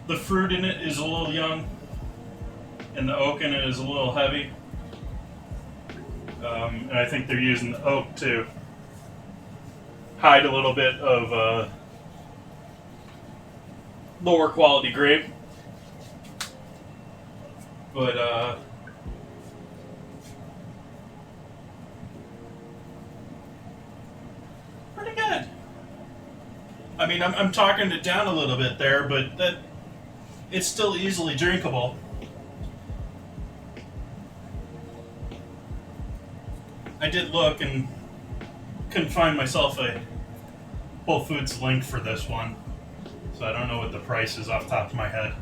the fruit in it is a little young, and the oak in it is a little heavy. And I think they're using the oak to hide a little bit of lower quality grape. But pretty good. I mean, I'm talking it down a little bit there, but it's still easily drinkable. I did look and couldn't find myself a Whole Foods link for this one, so I don't know what the price is off the top of my head.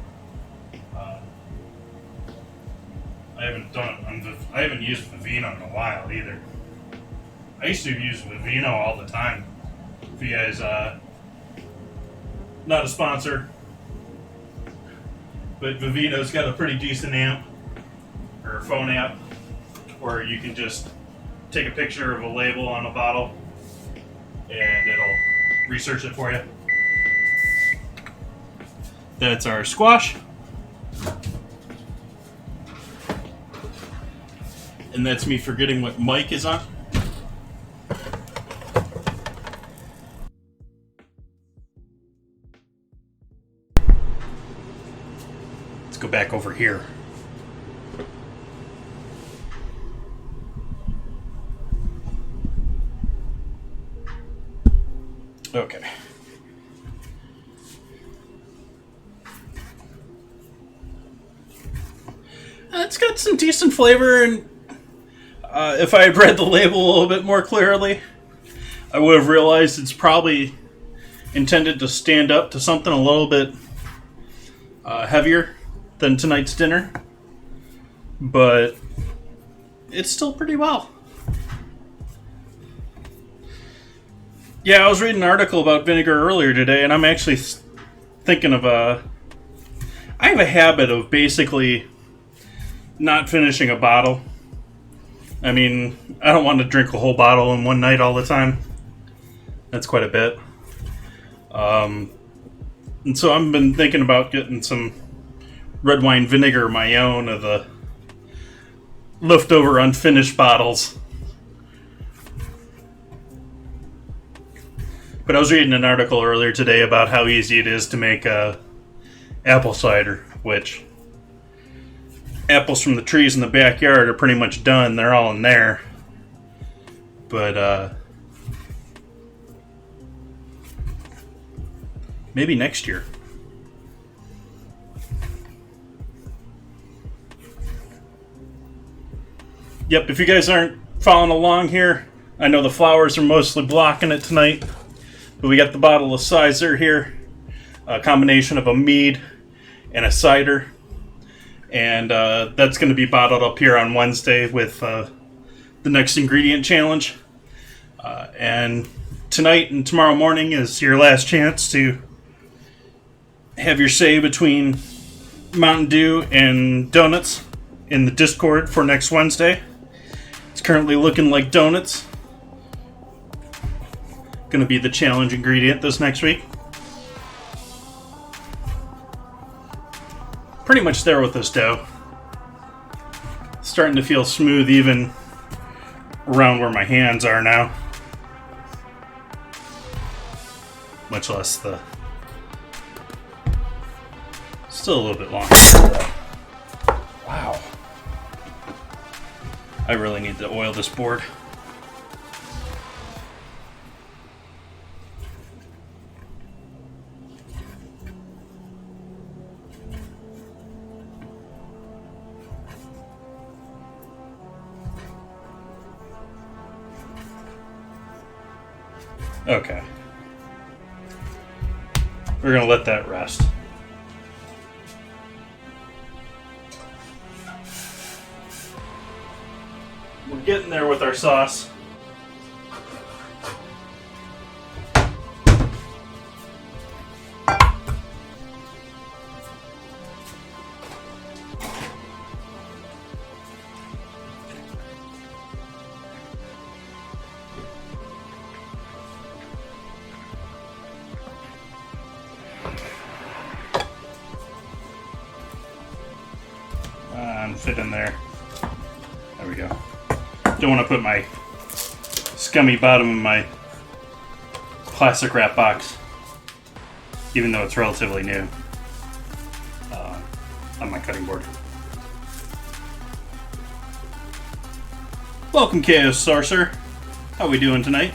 I haven't used Vivino in a while either. I used to use Vivino all the time. If you guys, not a sponsor, but Vivino's got a pretty decent amp, or phone app, where you can just take a picture of a label on a bottle and it'll research it for you. That's our squash. And that's me forgetting what mic is on. Let's go back over here. Okay. It's got some decent flavor, and if I had read the label a little bit more clearly, I would have realized it's probably intended to stand up to something a little bit heavier than tonight's dinner, but it's still pretty well. Yeah, I was reading an article about vinegar earlier today, and I'm actually thinking of I have a habit of basically not finishing a bottle. I mean, I don't want to drink a whole bottle in one night all the time. That's quite a bit. And so I've been thinking about getting some red wine vinegar of my own of the leftover unfinished bottles. But I was reading an article earlier today about how easy it is to make apple cider, which apples from the trees in the backyard are pretty much done. They're all in there. But maybe next year. Yep, if you guys aren't following along here, I know the flowers are mostly blocking it tonight. But we got the bottle of Sizer here, a combination of a mead and a cider, and that's going to be bottled up here on Wednesday with the next ingredient challenge. And tonight and tomorrow morning is your last chance to have your say between Mountain Dew and donuts in the Discord for next Wednesday. It's currently looking like donuts. Going to be the challenge ingredient this next week. pretty much there with this dough. Starting to feel smooth even around where my hands are now. Much less the... Still a little bit longer. Wow. I really need to oil this board. Okay. We're gonna let that rest. We're getting there with our sauce. And fit in there. There we go. Don't want to put my scummy bottom of my plastic wrap box, even though it's relatively new, on my cutting board. Welcome, Chaos Sorcerer. How we doing tonight?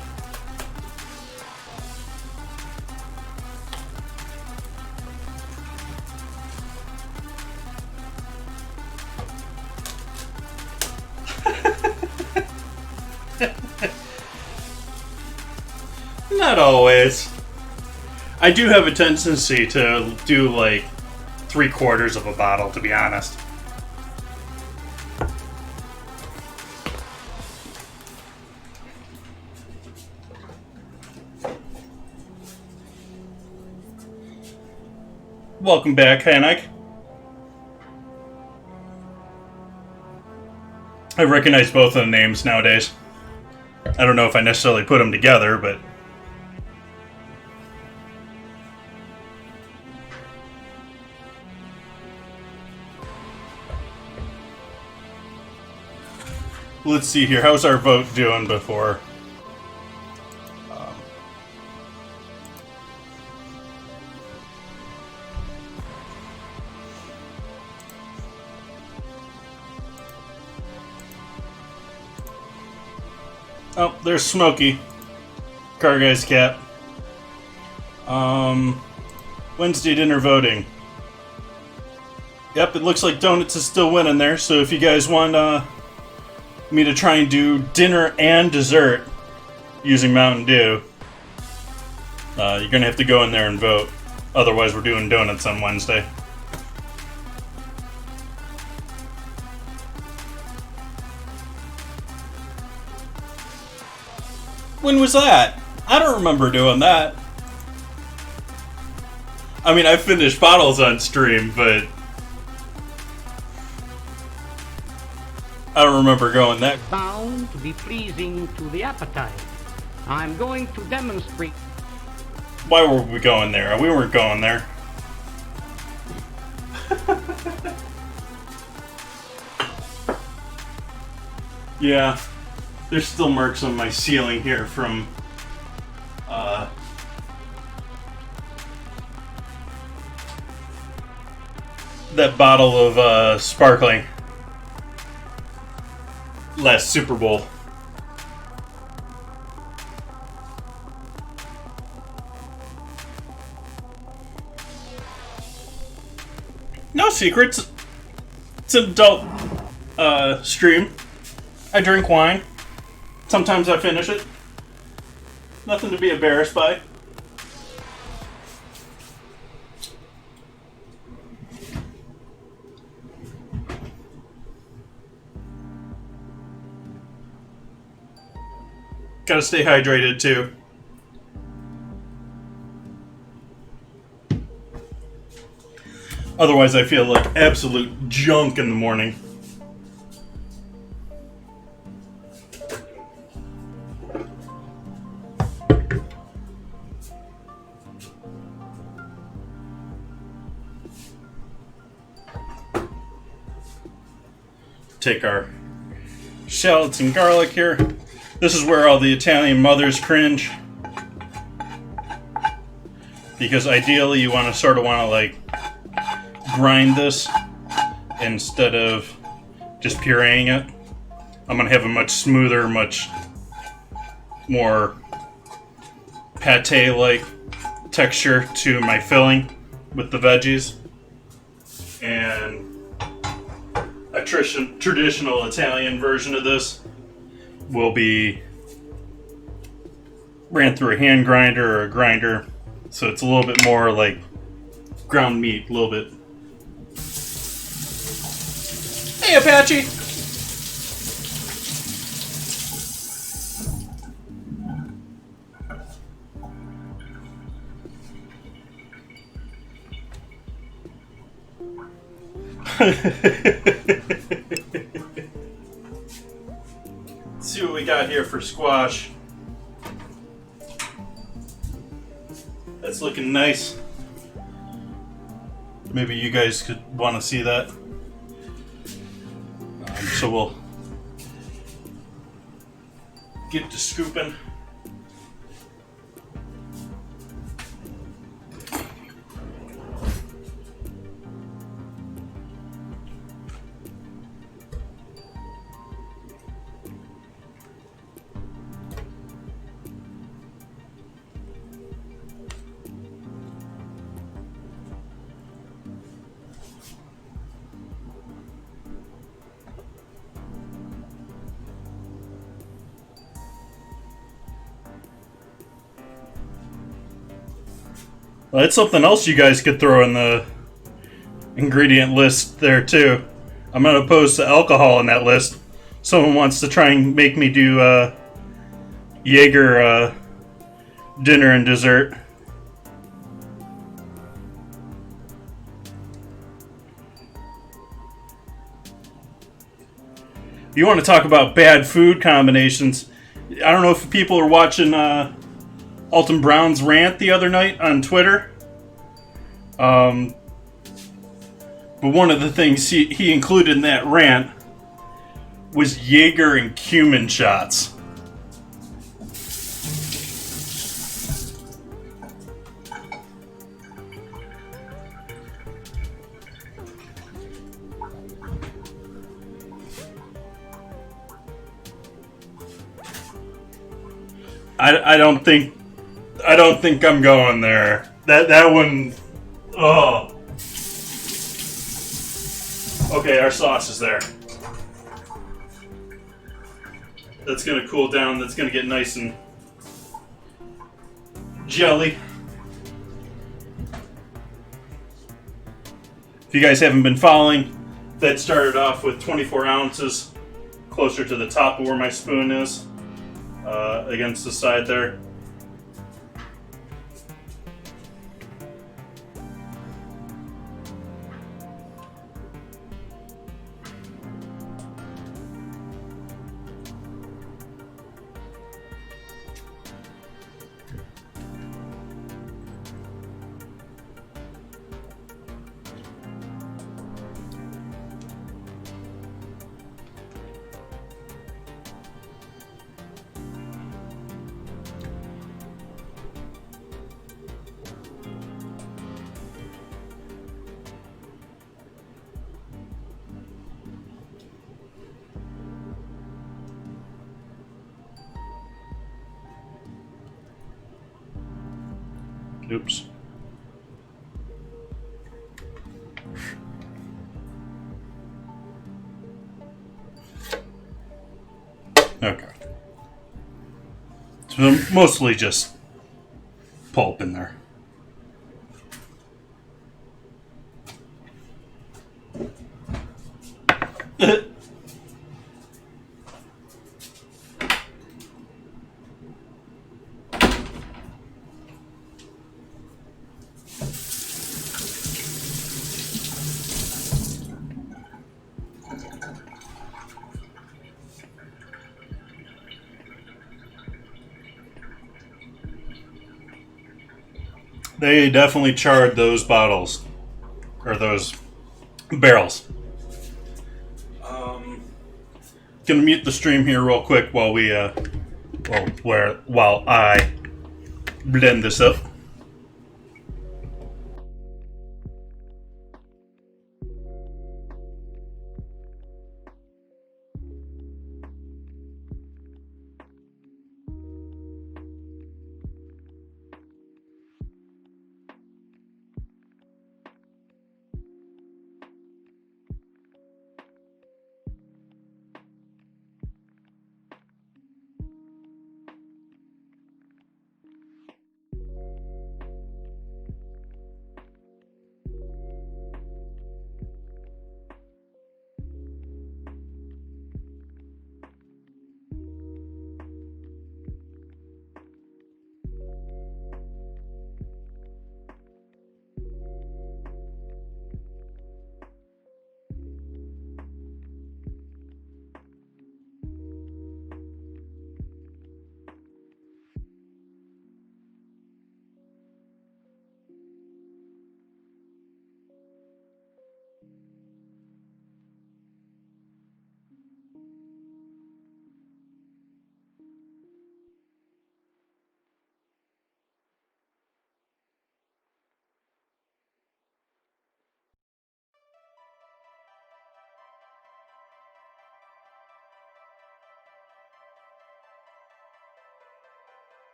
Not always. I do have a tendency to do like 3/4 of a bottle, to be honest. Welcome back, Hanik. I recognize both of the names nowadays. I don't know if I necessarily put them together, but... Let's see here. How's our vote doing before? Oh, there's Smokey. Car Guy's cat. Wednesday dinner voting. Yep, it looks like Donuts is still winning there, so if you guys want me to try and do dinner and dessert using Mountain Dew, you're gonna have to go in there and vote. Otherwise, we're doing donuts on Wednesday. When was that? I don't remember doing that. I mean, I finished bottles on stream, but I don't remember going that. Bound to be pleasing to the appetite. I'm going to demonstrate. Why were we going there? We weren't going there. Yeah, there's still marks on my ceiling here from that bottle of sparkling last Super Bowl. No secrets. It's an adult stream. I drink wine. Sometimes I finish it. Nothing to be embarrassed by. Gotta stay hydrated too. Otherwise, I feel like absolute junk in the morning. take our shallots and garlic here. This is where all the Italian mothers cringe, because ideally you want to like grind this instead of just pureeing it. I'm gonna have a much smoother, much more pate-like texture to my filling with the veggies. And a traditional Italian version of this will be ran through a hand grinder or a grinder, so it's a little bit more like ground meat, a little bit. Hey, Apache! Let's see what we got here for squash. That's looking nice. Maybe you guys could want to see that. So we'll get to scooping. Well, that's something else you guys could throw in the ingredient list there too. I'm not opposed to alcohol in that list. Someone wants to try and make me do Jaeger dinner and dessert. You want to talk about bad food combinations? I don't know if people are watching Alton Brown's rant the other night on Twitter. But one of the things he included in that rant was Jaeger and cumin shots. I don't think I'm going there. That one. Oh. Okay, our sauce is there. That's gonna cool down. That's gonna get nice and jelly. If you guys haven't been following, that started off with 24 ounces, closer to the top of where my spoon is, against the side there. Oops. Okay. So mostly just pulp in there. They definitely charred those bottles, or those barrels. gonna mute the stream here real quick while we while I blend this up.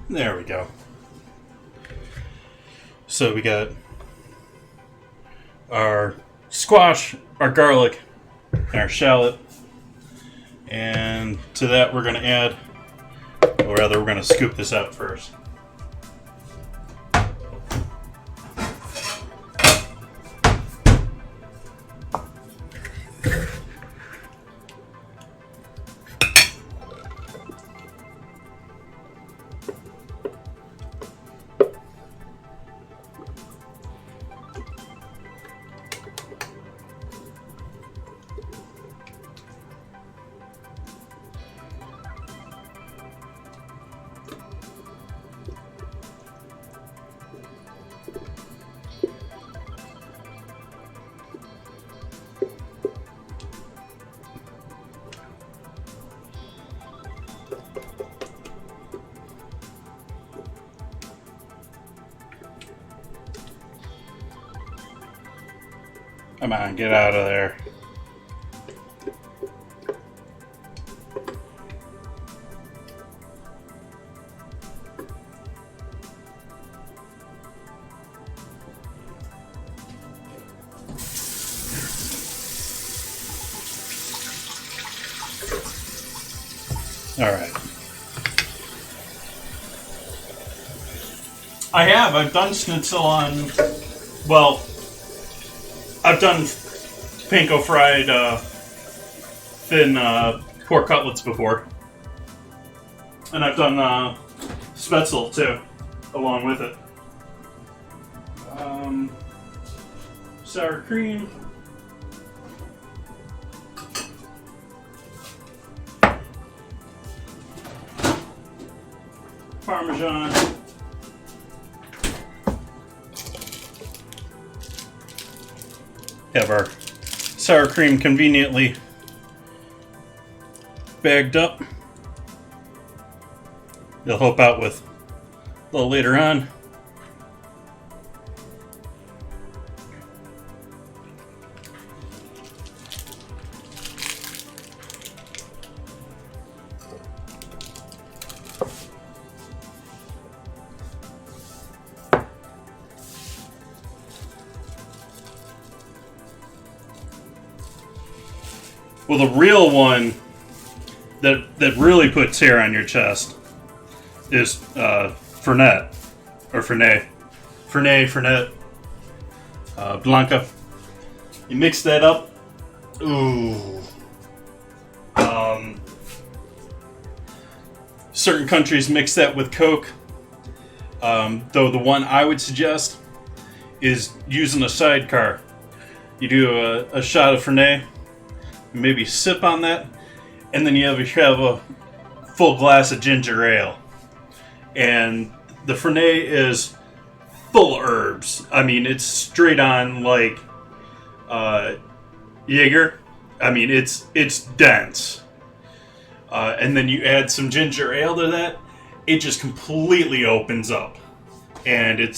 There we go. So we got our squash, our garlic, and our shallot. And to that we're going to add, or rather we're going to scoop this out first. Come on, get out of there. All right. I've done schnitzel on, well, I've done panko fried thin pork cutlets before. And I've done spätzle too, along with it. Sour cream. Parmesan. Have our sour cream conveniently bagged up. They'll help out with a little later on. Well, the real one that really puts hair on your chest is Fernet, or Fernet, Blanca. You mix that up. Ooh. Certain countries mix that with Coke. Though the one I would suggest is using a sidecar. You do a shot of Fernet, maybe sip on that, and then you have a full glass of ginger ale. And the Fernet is full of herbs. I mean, it's straight on like Jaeger. I mean, it's dense. And then you add some ginger ale to that, it just completely opens up. And it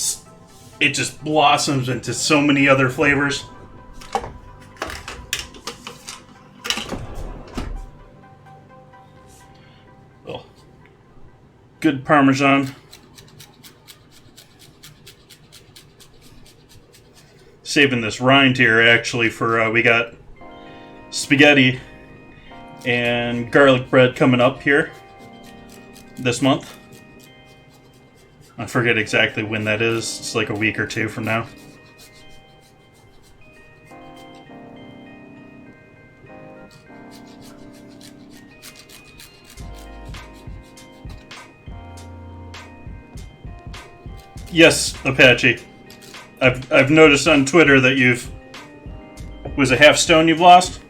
just blossoms into so many other flavors. Oh, good Parmesan. Saving this rind here actually for we got spaghetti and garlic bread coming up here this month. I forget exactly when that is. It's like a week or two from now. Yes, Apache. I've noticed on Twitter that was a half stone you've lost?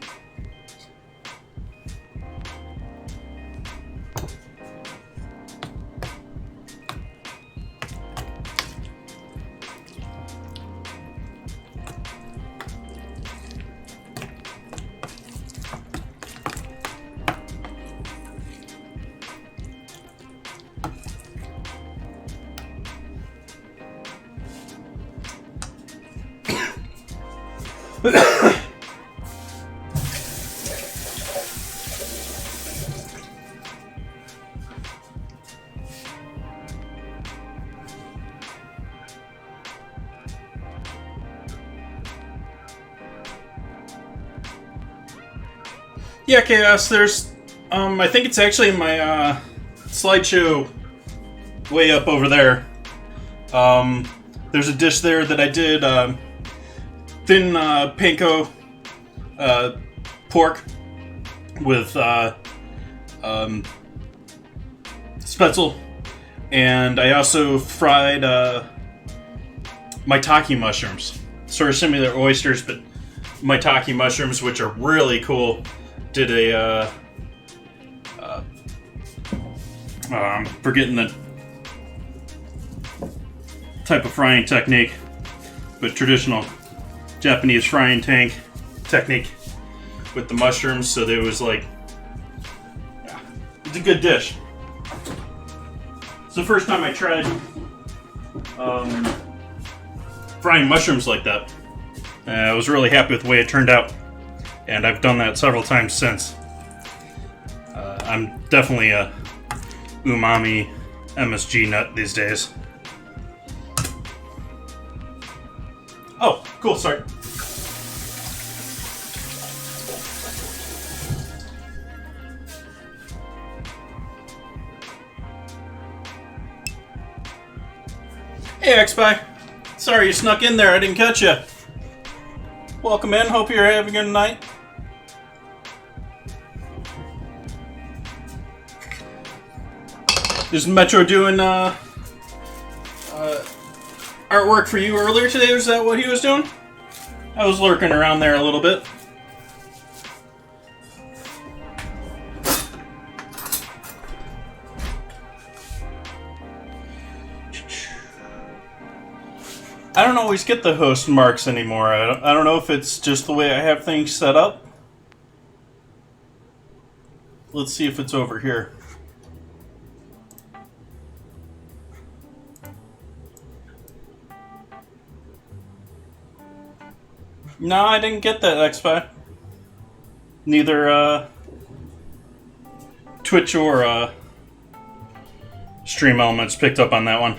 Yeah, Chaos, there's, I think it's actually in my, slideshow way up over there. There's a dish there that I did, thin, panko, pork with, spetzel, and I also fried, maitake mushrooms. Sort of similar to oysters, but maitake mushrooms, which are really cool. Did a, I'm forgetting the type of frying technique, but traditional Japanese frying tank technique with the mushrooms, so there was like, it's a good dish. It's the first time I tried frying mushrooms like that. I was really happy with the way it turned out. And I've done that several times since. I'm definitely a umami MSG nut these days. Oh, cool, sorry. Hey, X-Spy. Sorry you snuck in there, I didn't catch you. Welcome in, hope you're having a good night. Is Metro doing artwork for you earlier today? Was that what he was doing? I was lurking around there a little bit. I don't always get the host marks anymore. I don't know if it's just the way I have things set up. Let's see if it's over here. No, I didn't get that, X-Spy. Neither Twitch or Stream Elements picked up on that one.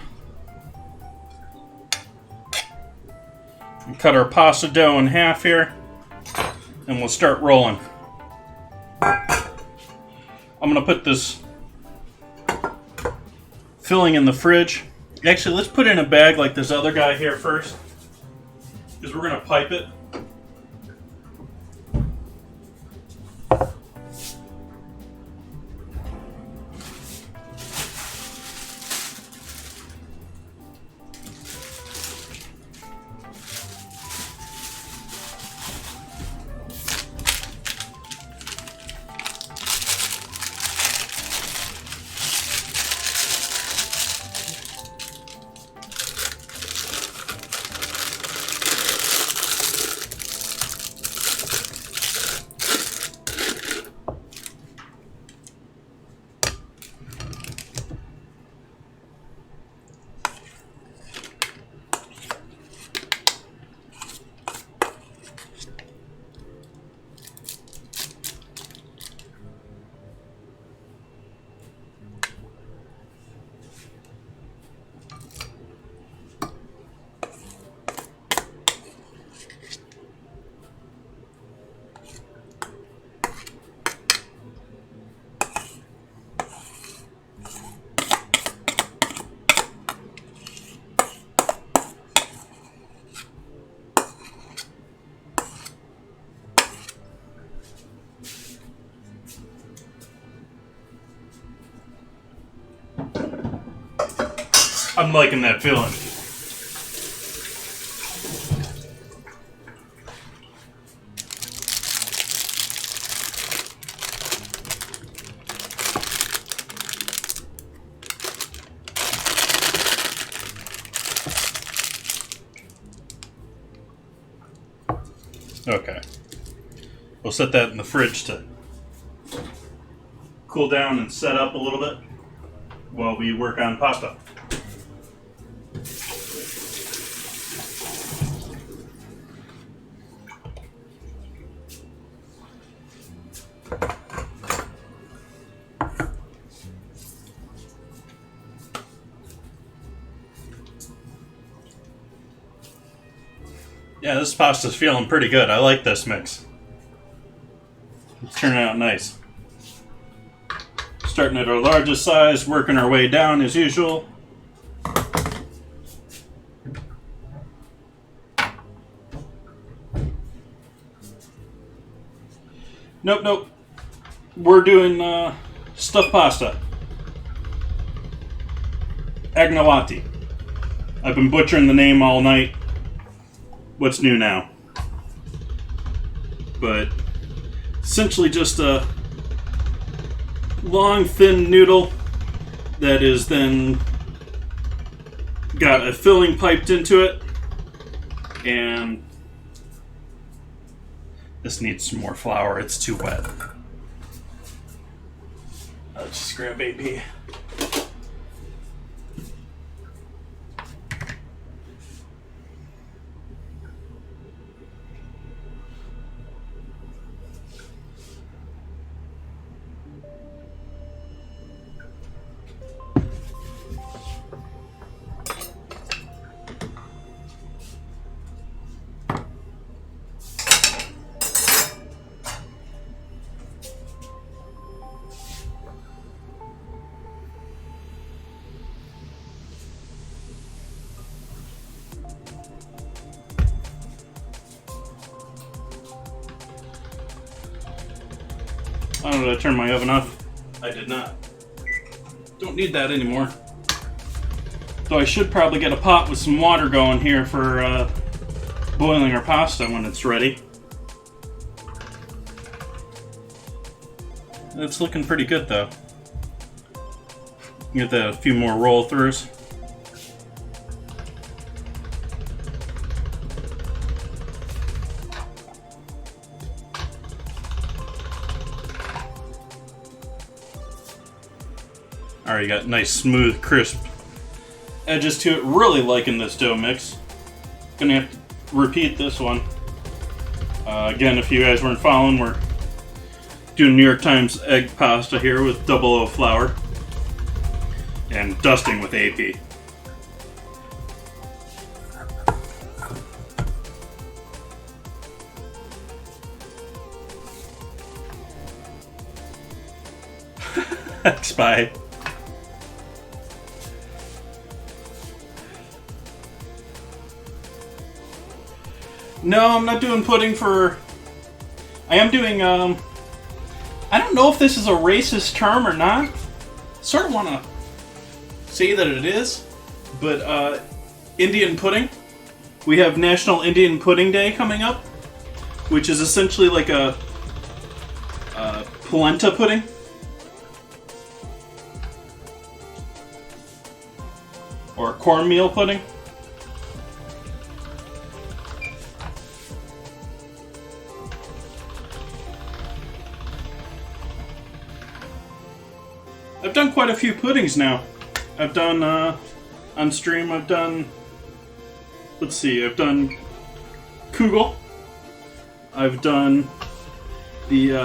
Cut our pasta dough in half here, and we'll start rolling. I'm gonna put this filling in the fridge. Actually, let's put it in a bag like this other guy here first, because we're gonna pipe it. I'm liking that feeling. Okay. We'll set that in the fridge to cool down and set up a little bit while we work on pasta. Yeah, this pasta's feeling pretty good. I like this mix. It's turning out nice. Starting at our largest size, working our way down as usual. Nope. We're doing stuffed pasta. Agnolotti. I've been butchering the name all night. What's new now? But essentially just a long, thin noodle that is then got a filling piped into it, and this needs some more flour. It's too wet. I'll just grab AP. Oh, did I turn my oven off? I did not. Don't need that anymore. Though I should probably get a pot with some water going here for boiling our pasta when it's ready. It's looking pretty good though. Get a few more roll throughs. Alright, got nice, smooth, crisp edges to it. Really liking this dough mix. Gonna have to repeat this one. Again, if you guys weren't following, we're doing New York Times egg pasta here with 00 flour and dusting with AP. Spy. No, I'm not doing pudding for... I am doing, I don't know if this is a racist term or not. Sort of want to say that it is. But, Indian pudding. We have National Indian Pudding Day coming up, which is essentially like a polenta pudding. Or cornmeal pudding. I've done quite a few puddings now. I've done, on stream, I've done, let's see, I've done Kugel. I've done the,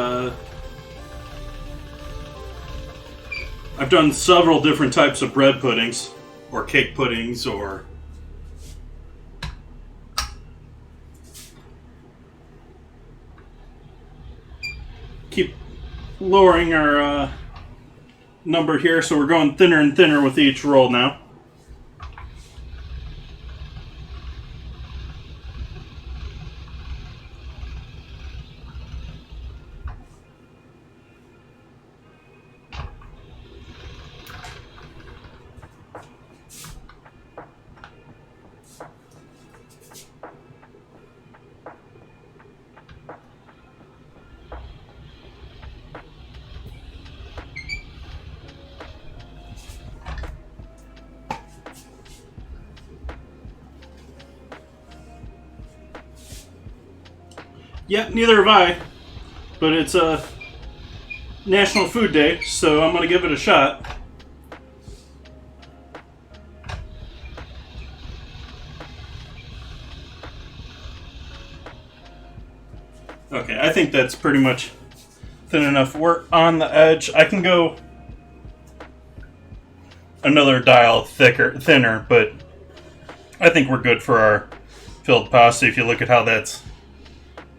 I've done several different types of bread puddings, or cake puddings, or keep lowering our, number here, so we're going thinner and thinner with each roll now. Yeah, neither have I. But it's a National Food Day, so I'm going to give it a shot. Okay, I think that's pretty much thin enough. We're on the edge. I can go another dial thinner, but I think we're good for our filled pasta if you look at how that's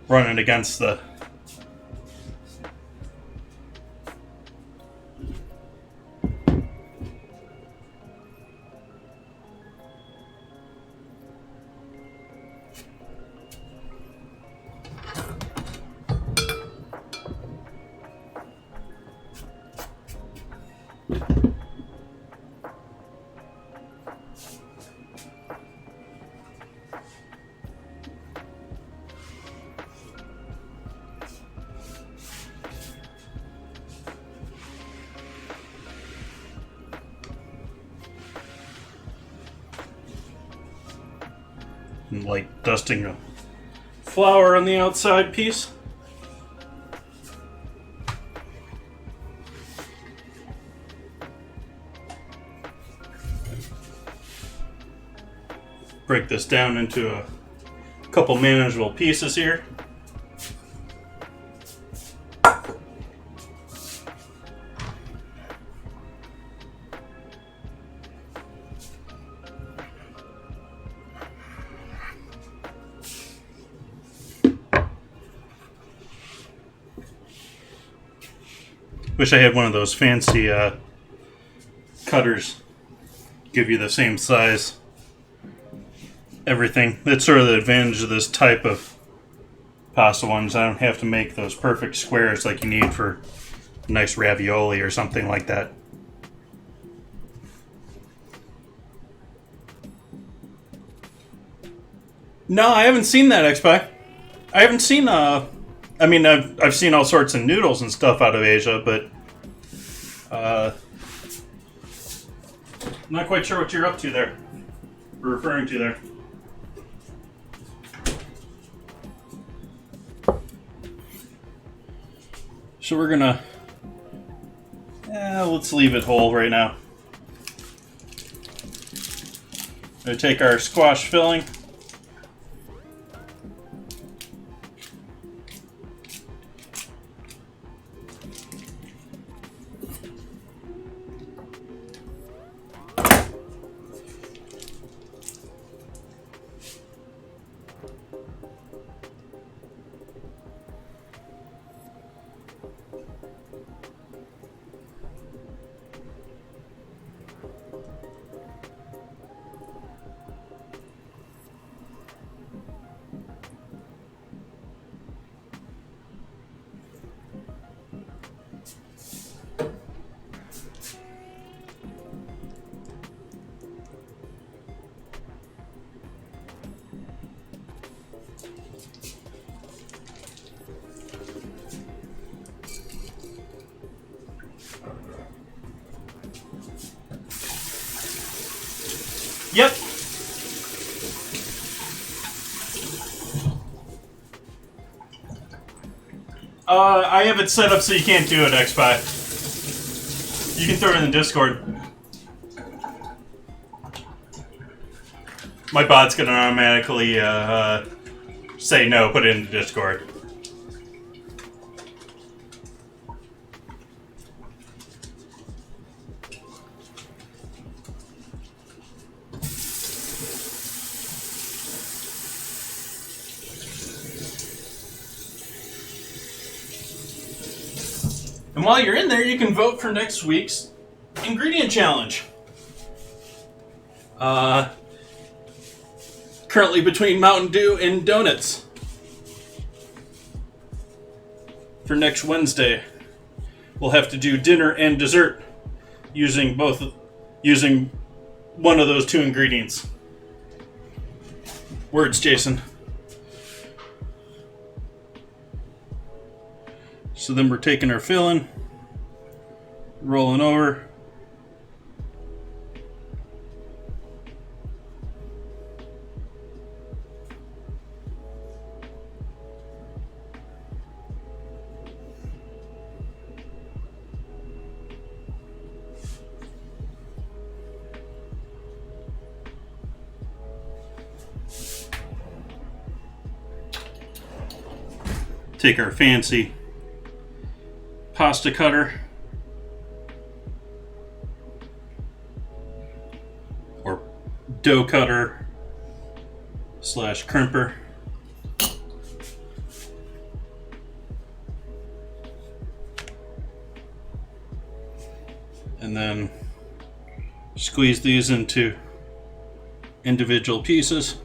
running against the... and like dusting the flour on the outside piece. Break this down into a couple manageable pieces here. Wish I had one of those fancy cutters. Give you the same size. Everything. That's sort of the advantage of this type of pasta ones. I don't have to make those perfect squares like you need for nice ravioli or something like that. No, I haven't seen that, X-Pac. I haven't seen I mean, I've seen all sorts of noodles and stuff out of Asia, but I'm not quite sure what you're up to there, or referring to there. So we're gonna, let's leave it whole right now. Gonna take our squash filling. Yep. I have it set up so you can't do it, X-Pac. You can throw it in the Discord. My bot's gonna automatically say no, put it in the Discord. And while you're in there, you can vote for next week's ingredient challenge. Currently between Mountain Dew and donuts. For next Wednesday, we'll have to do dinner and dessert using one of those two ingredients. Words, Jason. So then we're taking our filling, rolling over. take our fancy pasta cutter, or dough cutter slash crimper, and then squeeze these into individual pieces,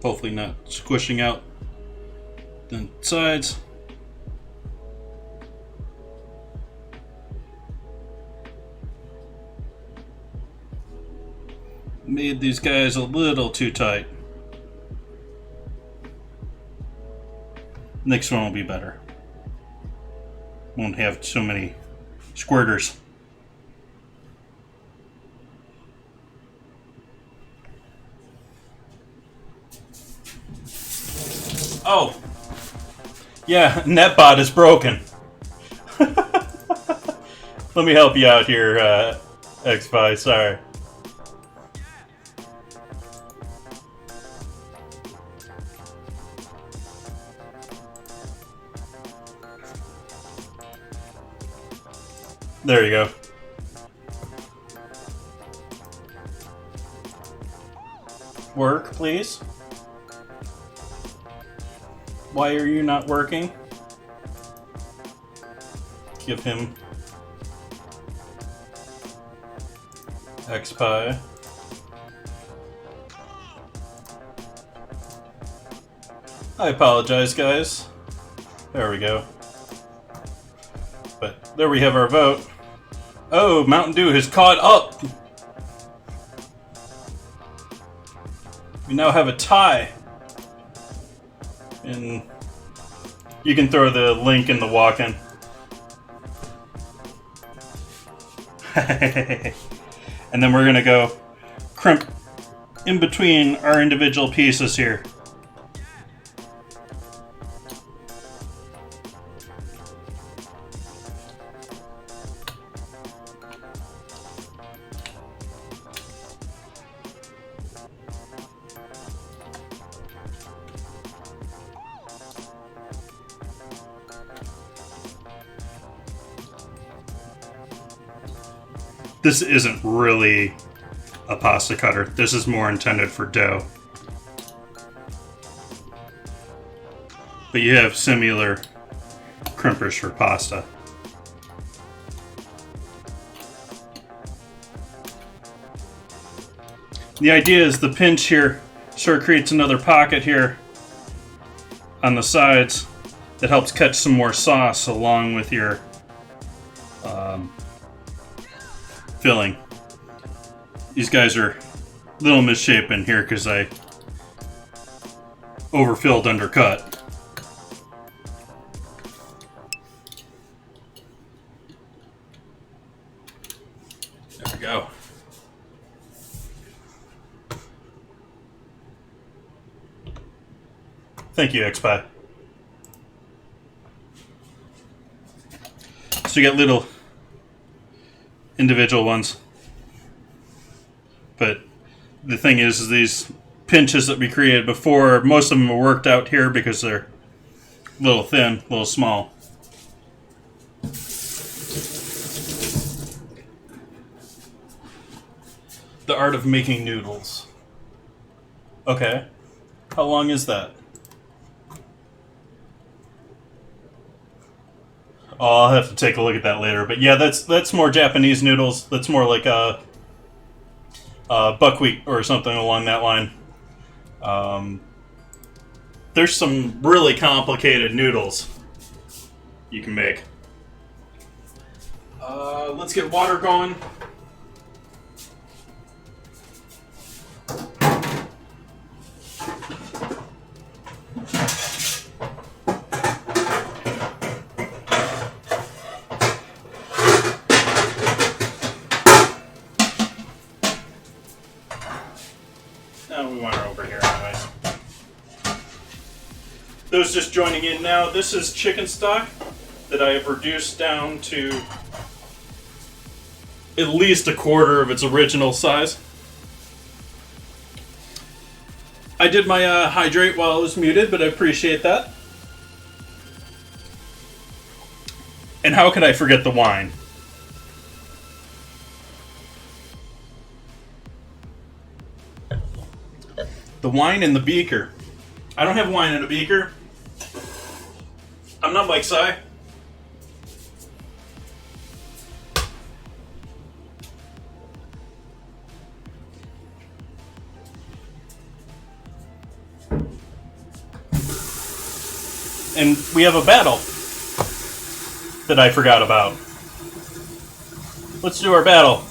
hopefully not squishing out the sides. Made these guys a little too tight. Next one will be better. Won't have so many squirters. Oh, yeah, NetBot is broken. Let me help you out here, XPi, sorry. There you go. Work, please. Why are you not working? Give him XPi. I apologize, guys. There we go. But there we have our vote. Oh, Mountain Dew has caught up. We now have a tie. And you can throw the link in the walk-in. And then we're gonna go crimp in between our individual pieces here. This isn't really a pasta cutter. This is more intended for dough. But you have similar crimpers for pasta. The idea is the pinch here sort of creates another pocket here on the sides that helps catch some more sauce along with your filling. These guys are a little misshapen here because I overfilled undercut. There we go. Thank you, XPi. So you get little individual ones. But the thing is these pinches that we created before, most of them are worked out here because they're a little thin, a little small. The art of making noodles. Okay. How long is that? Oh, I'll have to take a look at that later. But yeah, that's more Japanese noodles. That's more like a buckwheat or something along that line. There's some really complicated noodles you can make. Let's get water going. We want her over here anyways. Those just joining in now, this is chicken stock that I have reduced down to at least a quarter of its original size. I did my hydrate while I was muted, but I appreciate that. And how could I forget the wine? The wine in the beaker. I don't have wine in a beaker. I'm not Mike Sy. And we have a battle that I forgot about. Let's do our battle.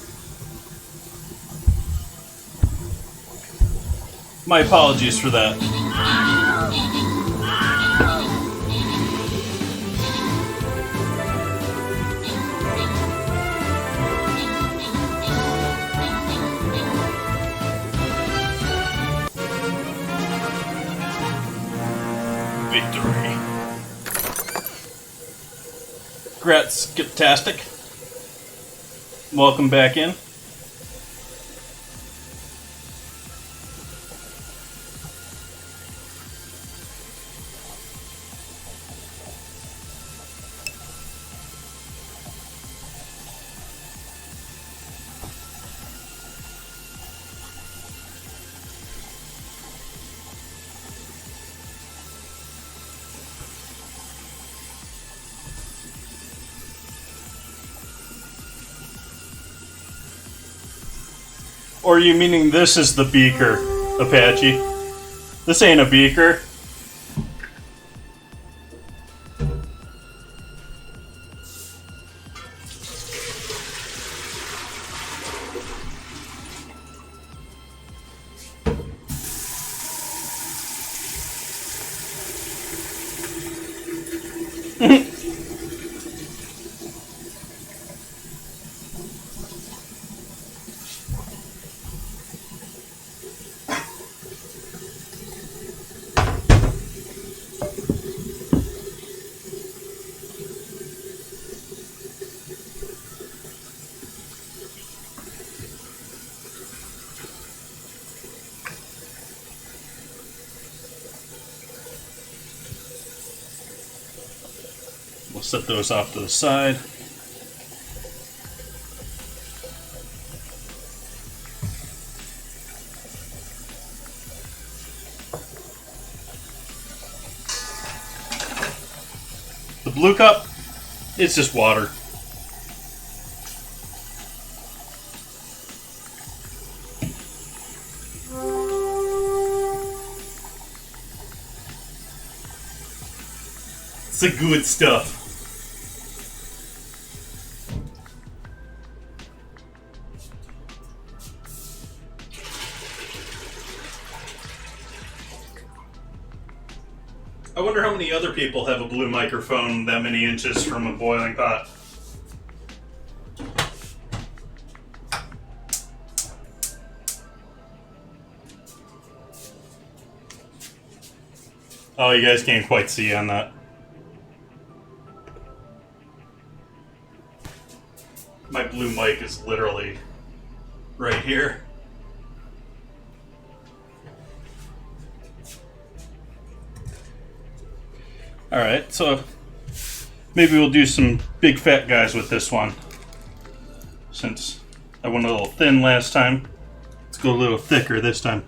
My apologies for that. Victory. Gratz-tastic. Welcome back in. Or are you meaning this is the beaker, Apache? This ain't a beaker. We'll set those off to the side. The blue cup, it's just water. It's the good stuff. I wonder how many other people have a blue microphone that many inches from a boiling pot. Oh, you guys can't quite see on that. My blue mic is literally right here. Alright, so maybe we'll do some big fat guys with this one. Since I went a little thin last time, let's go a little thicker this time.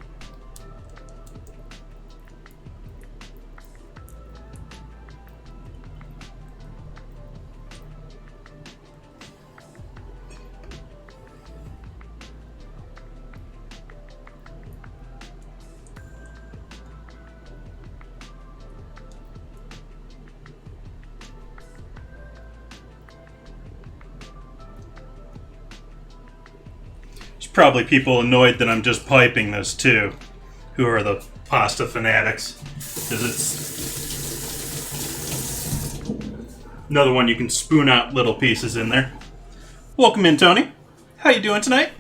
Probably people annoyed that I'm just piping this too, who are the pasta fanatics, because it's another one you can spoon out little pieces in there. Welcome in, Tony. How you doing tonight?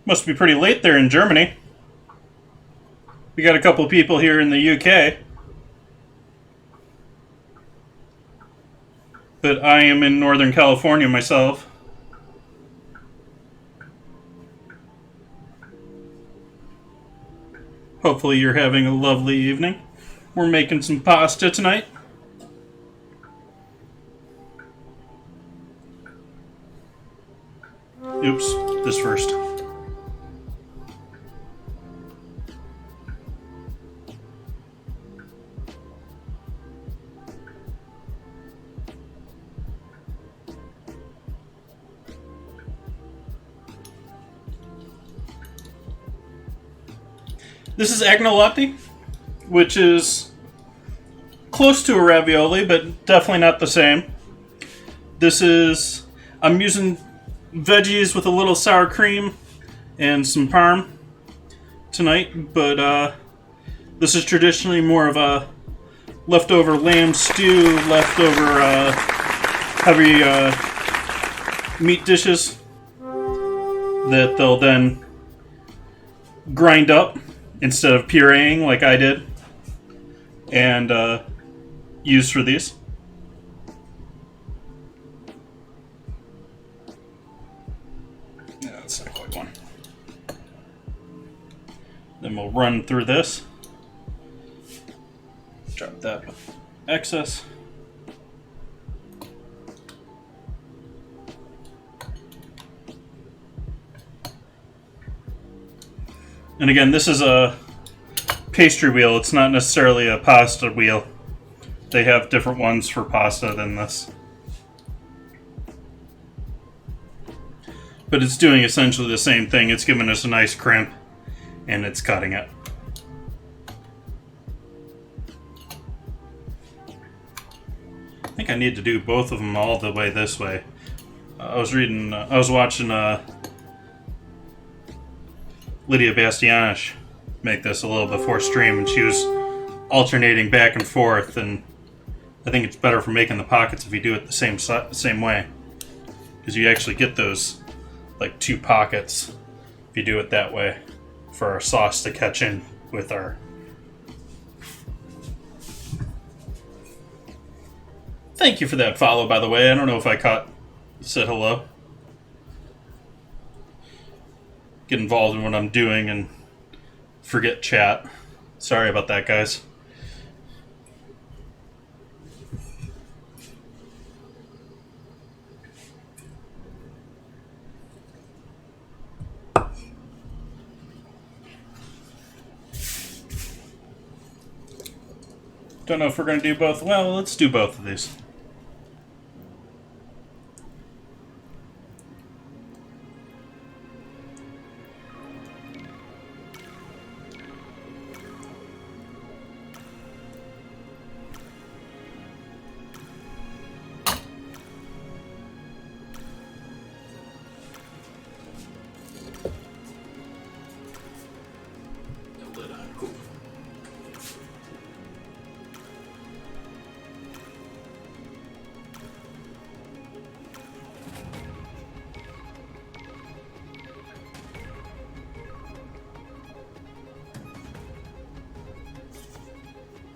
Must be pretty late there in Germany. We got a couple of people here in the UK. But I am in Northern California myself. Hopefully you're having a lovely evening. We're making some pasta tonight. Oops, this first. This is Agnolotti, which is close to a ravioli, but definitely not the same. I'm using veggies with a little sour cream and some parm tonight, but this is traditionally more of a leftover lamb stew, leftover heavy meat dishes that they'll then grind up instead of pureeing like I did and use for these. Yeah, that's not quite one. Then we'll run through this. Drop that excess. And again, this is a pastry wheel. It's not necessarily a pasta wheel. They have different ones for pasta than this. But it's doing essentially the same thing. It's giving us a nice crimp, and it's cutting it. I think I need to do both of them all the way this way. I was watching Lydia Bastianish make this a little before stream, and she was alternating back and forth, and I think it's better for making the pockets if you do it the same way, because you actually get those like two pockets if you do it that way for our sauce to catch in with our. Thank you for that follow, by the way. I don't know if I said hello. Get involved in what I'm doing and forget chat. Sorry about that, guys. Don't know if we're going to do both. Well, let's do both of these.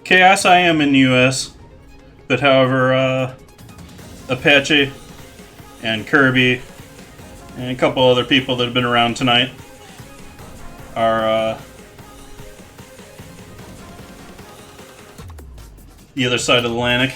Chaos, I am in the U.S., but however, Apache and Kirby and a couple other people that have been around tonight are the other side of the Atlantic.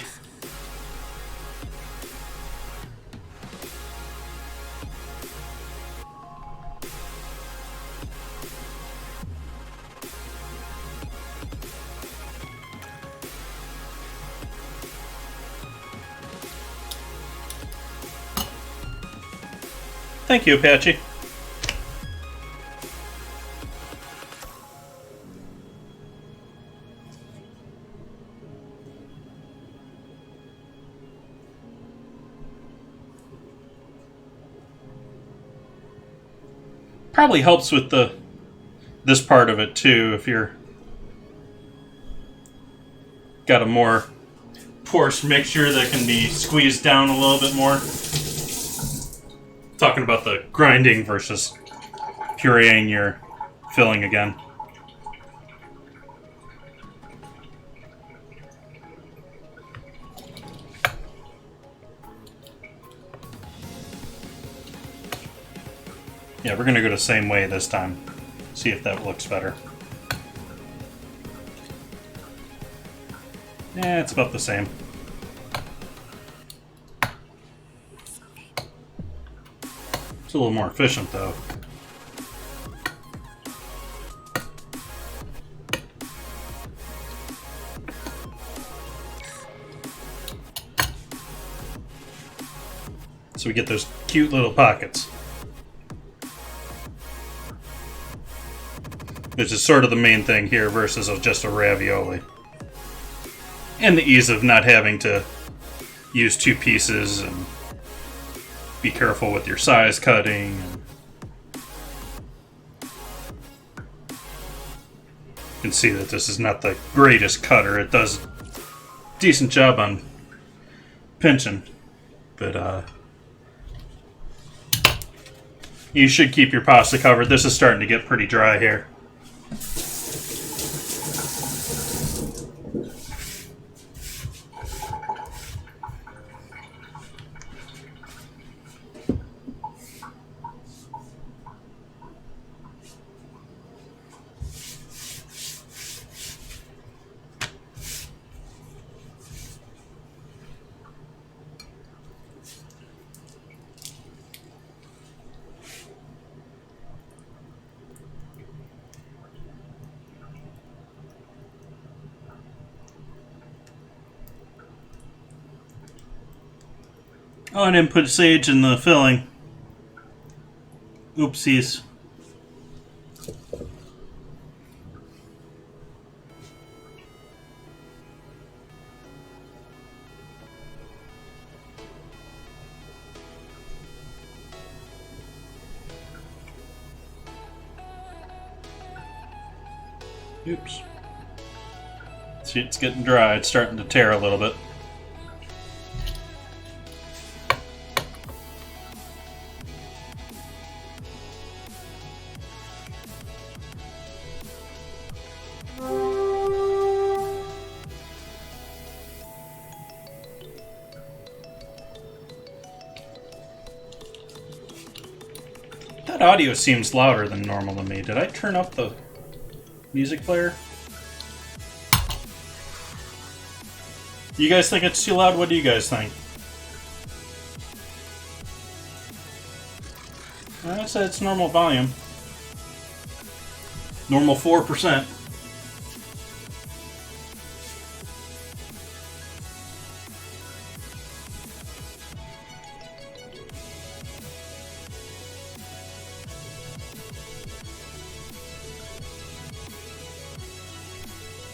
Thank you, Apache. Probably helps with this part of it too, if you're got a more porous mixture that can be squeezed down a little bit more. Talking about the grinding versus pureeing your filling again. Yeah, we're going to go the same way this time. See if that looks better. It's about the same. It's a little more efficient, though. So we get those cute little pockets. Which is sort of the main thing here versus just a ravioli. And the ease of not having to use two pieces and be careful with your size cutting. You can see that this is not the greatest cutter. It does a decent job on pinching, but you should keep your pasta covered. This is starting to get pretty dry here. Oh, I didn't put sage in the filling. Oopsies. Oops. See, it's getting dry. It's starting to tear a little bit. That audio seems louder than normal to me. Did I turn up the music player? You guys think it's too loud? What do you guys think? I said it's normal volume. Normal 4%.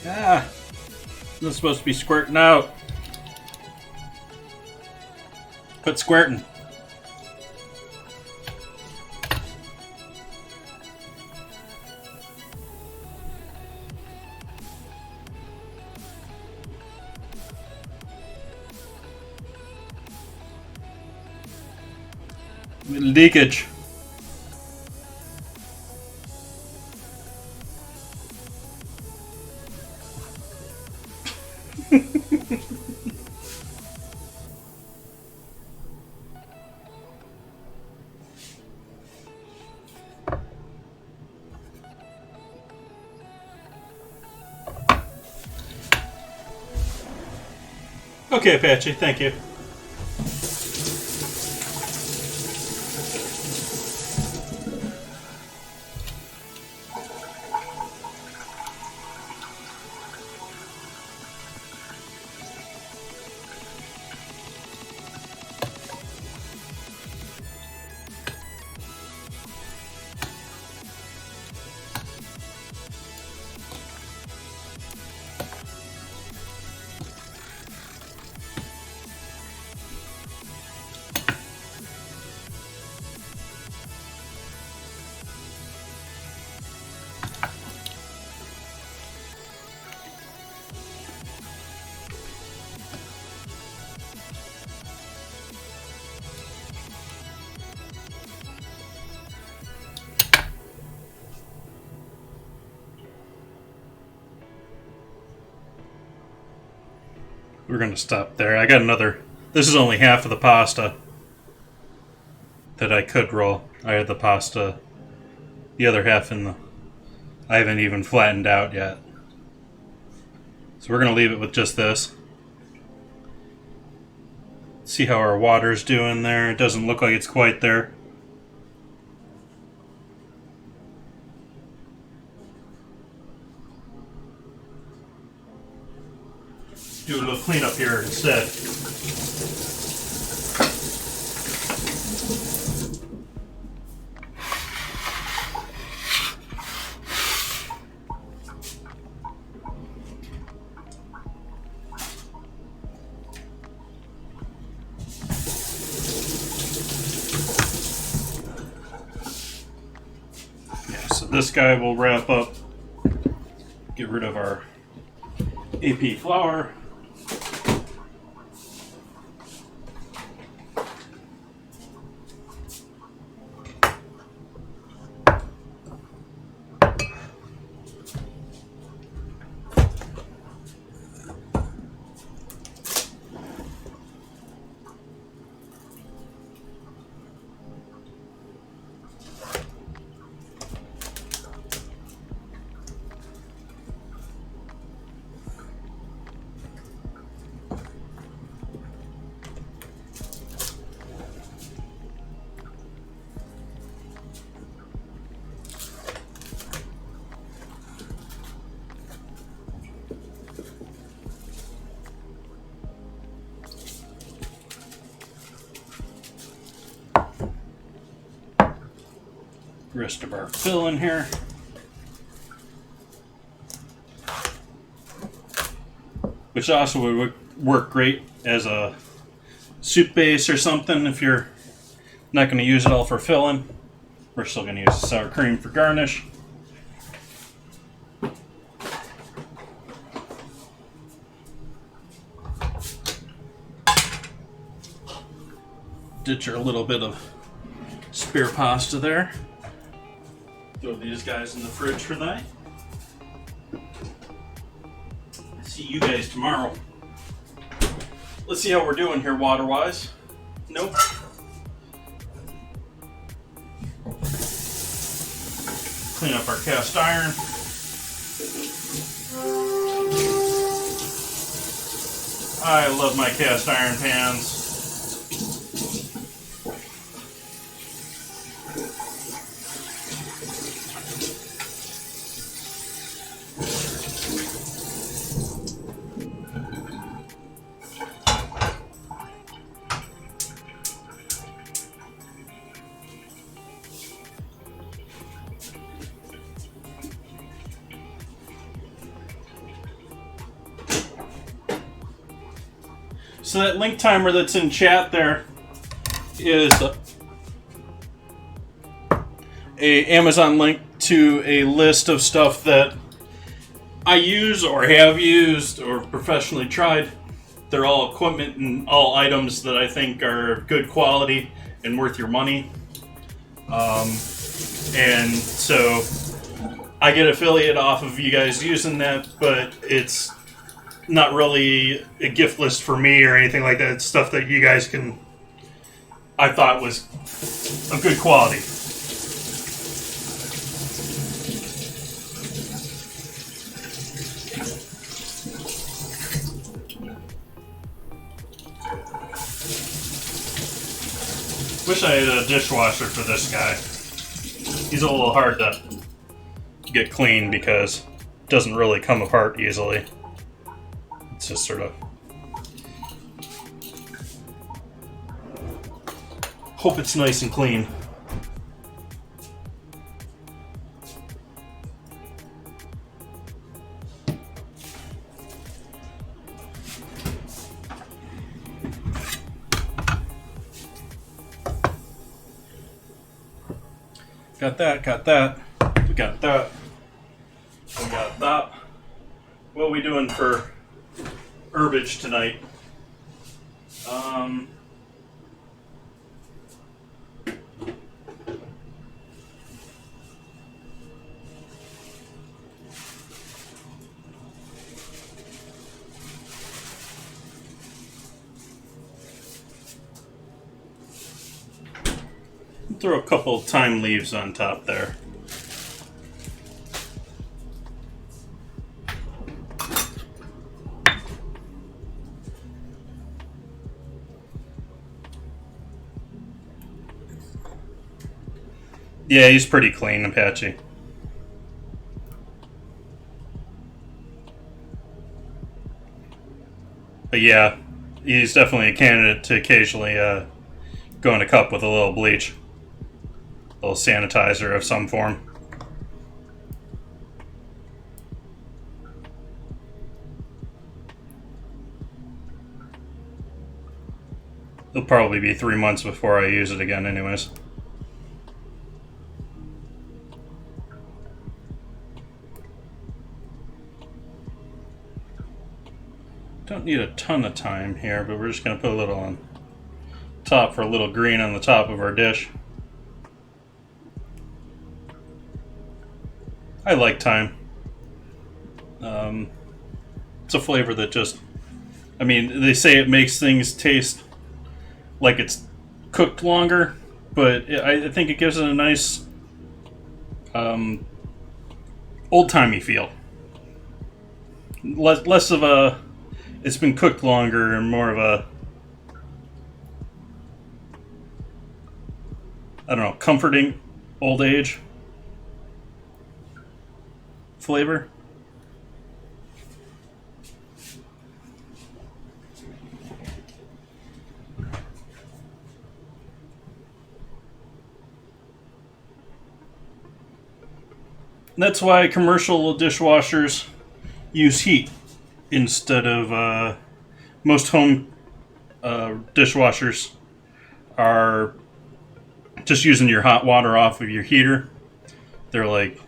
Ah! This is supposed to be squirting out. Quit squirting. Little leakage. Okay, Apache, thank you. We're going to stop there. I got another... This is only half of the pasta that I could roll. I had the pasta, the other half in the... I haven't even flattened out yet. So we're going to leave it with just this. See how our water's doing there. It doesn't look like it's quite there. Do a little cleanup here instead. So this guy will wrap up, get rid of our AP flour. Rest of our fill in here. Which also would work great as a soup base or something if you're not going to use it all for filling. We're still going to use the sour cream for garnish. Ditch our little bit of spare pasta there. Throw these guys in the fridge for the night. See you guys tomorrow. Let's see how we're doing here water-wise. Nope. Clean up our cast iron. I love my cast iron pans. So that link timer that's in chat there is a Amazon link to a list of stuff that I use or have used or professionally tried. They're all equipment and all items that I think are good quality and worth your money. And so I get affiliate off of you guys using that, but it's not really a gift list for me or anything like that. It's stuff that you guys can, I thought was of good quality. Wish I had a dishwasher for this guy. He's a little hard to get clean because it doesn't really come apart easily. It's just sort of hope it's nice and clean. Got that, got that. We got that. We got that. What are we doing for herbage tonight? Throw a couple of thyme leaves on top there. Yeah, he's pretty clean, Apache. But yeah, he's definitely a candidate to occasionally go in a cup with a little bleach. A little sanitizer of some form. It'll probably be 3 months before I use it again anyways. Don't need a ton of thyme here, but we're just going to put a little on top for a little green on the top of our dish. I like thyme. It's a flavor that just... I mean, they say it makes things taste like it's cooked longer, but I think it gives it a nice old-timey feel. Less of a it's been cooked longer and more of a, I don't know, comforting old age flavor. That's why commercial dishwashers use heat instead of most home dishwashers are just using your hot water off of your heater. They're like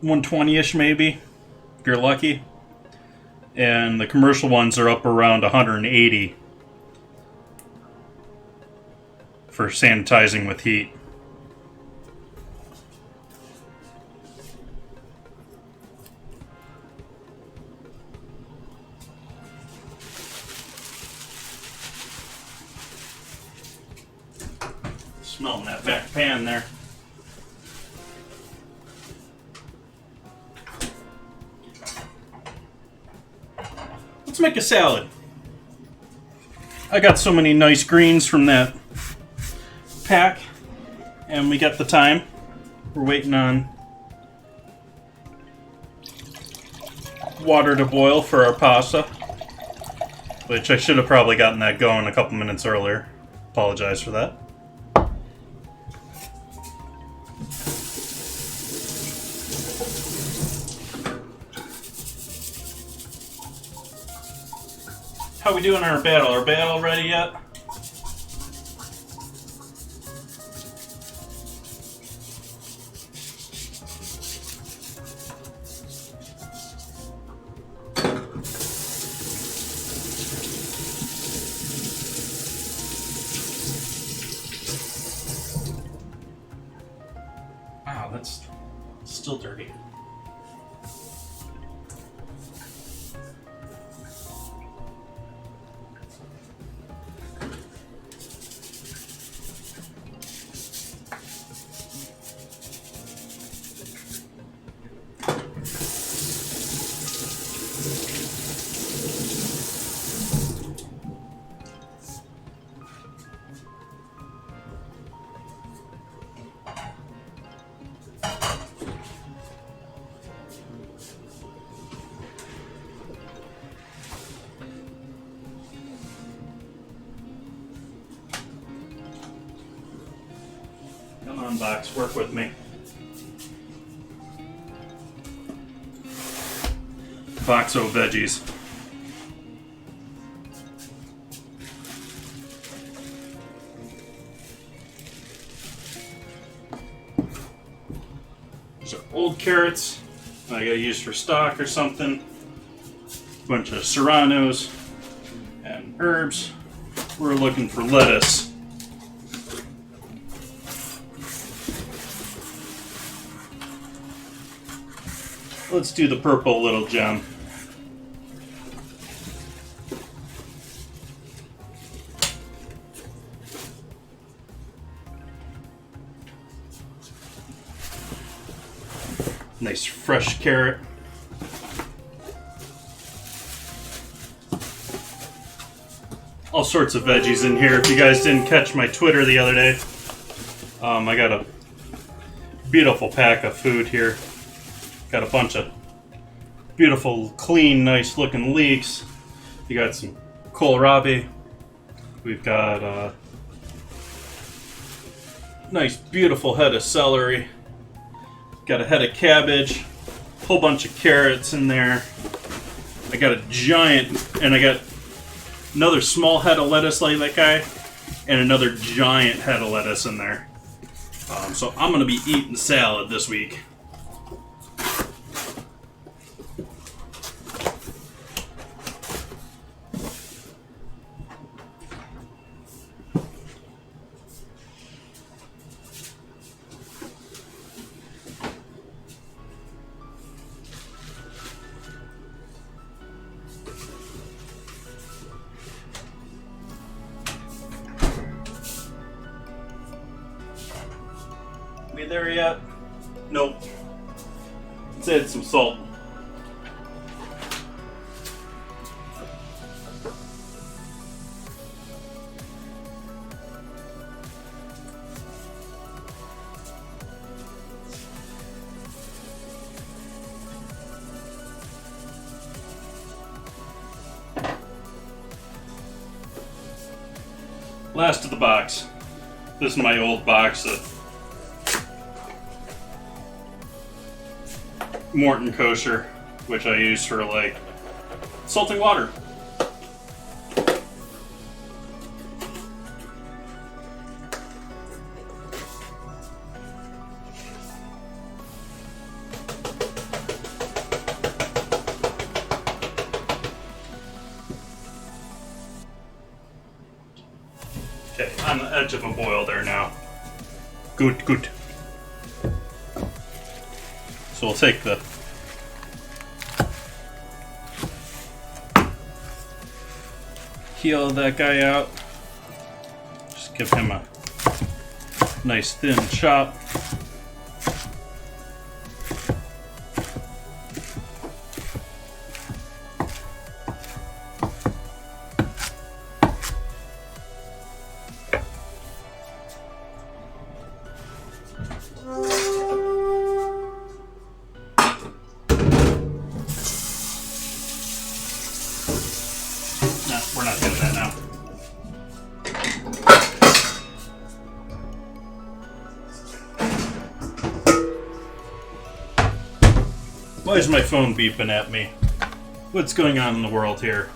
120-ish maybe, if you're lucky. And the commercial ones are up around 180 for sanitizing with heat. Smelling that back pan there. Let's make a salad. I got so many nice greens from that pack, and we got the thyme. We're waiting on water to boil for our pasta, which I should have probably gotten that going a couple minutes earlier. Apologize for that. How we doing our battle? Our battle ready yet? Wow, that's still dirty. Come on, box, work with me. Boxo veggies. These are old carrots I gotta use for stock or something. A bunch of serranos and herbs. We're looking for lettuce. Let's do the purple little gem. Nice fresh carrot. All sorts of veggies in here. If you guys didn't catch my Twitter the other day, I got a Beautiful pack of food here. Got a bunch of beautiful, clean, nice looking leeks. You got some kohlrabi. We've got a nice, beautiful head of celery. Got a head of cabbage. Whole bunch of carrots in there. I got a giant, and I got another small head of lettuce like that guy, and another giant head of lettuce in there. So I'm going to be eating salad this week. We there yet? Nope. Let's add some salt. Last of the box. This is my old box of Morton kosher, which I use for like salting water. Okay, on the edge of a boil there now. Good, good. So we'll take the heel of that guy out. Just give him a nice thin chop. We're not doing that now. Why is my phone beeping at me? What's going on in the world here?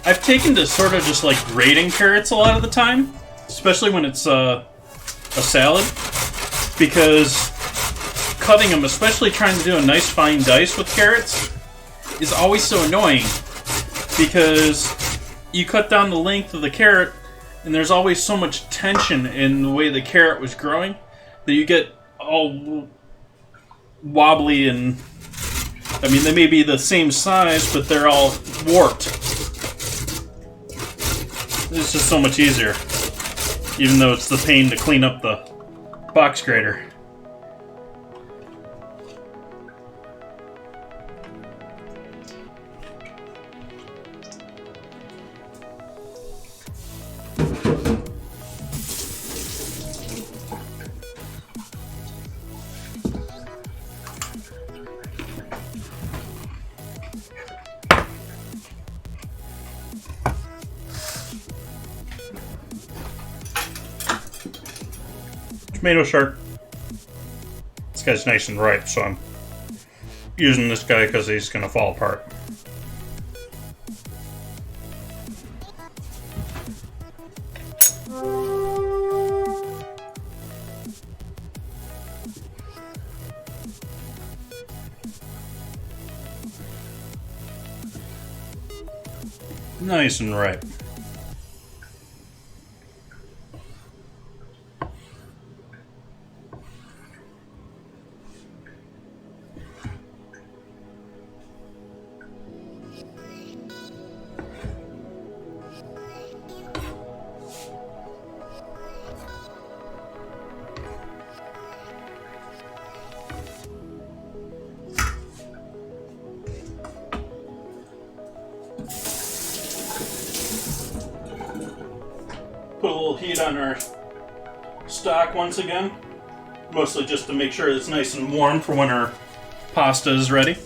I've taken to sort of just like grating carrots a lot of the time, especially when it's a salad, because cutting them, especially trying to do a nice fine dice with carrots, is always so annoying, because you cut down the length of the carrot and there's always so much tension in the way the carrot was growing that you get all wobbly, and I mean, they may be the same size, but they're all warped. It's just so much easier, even though it's the pain to clean up the box grater. Tomato shark. This guy's nice and ripe, so I'm using this guy because he's going to fall apart. Nice and ripe. Put a little heat on our stock once again, mostly just to make sure it's nice and warm for when our pasta is ready.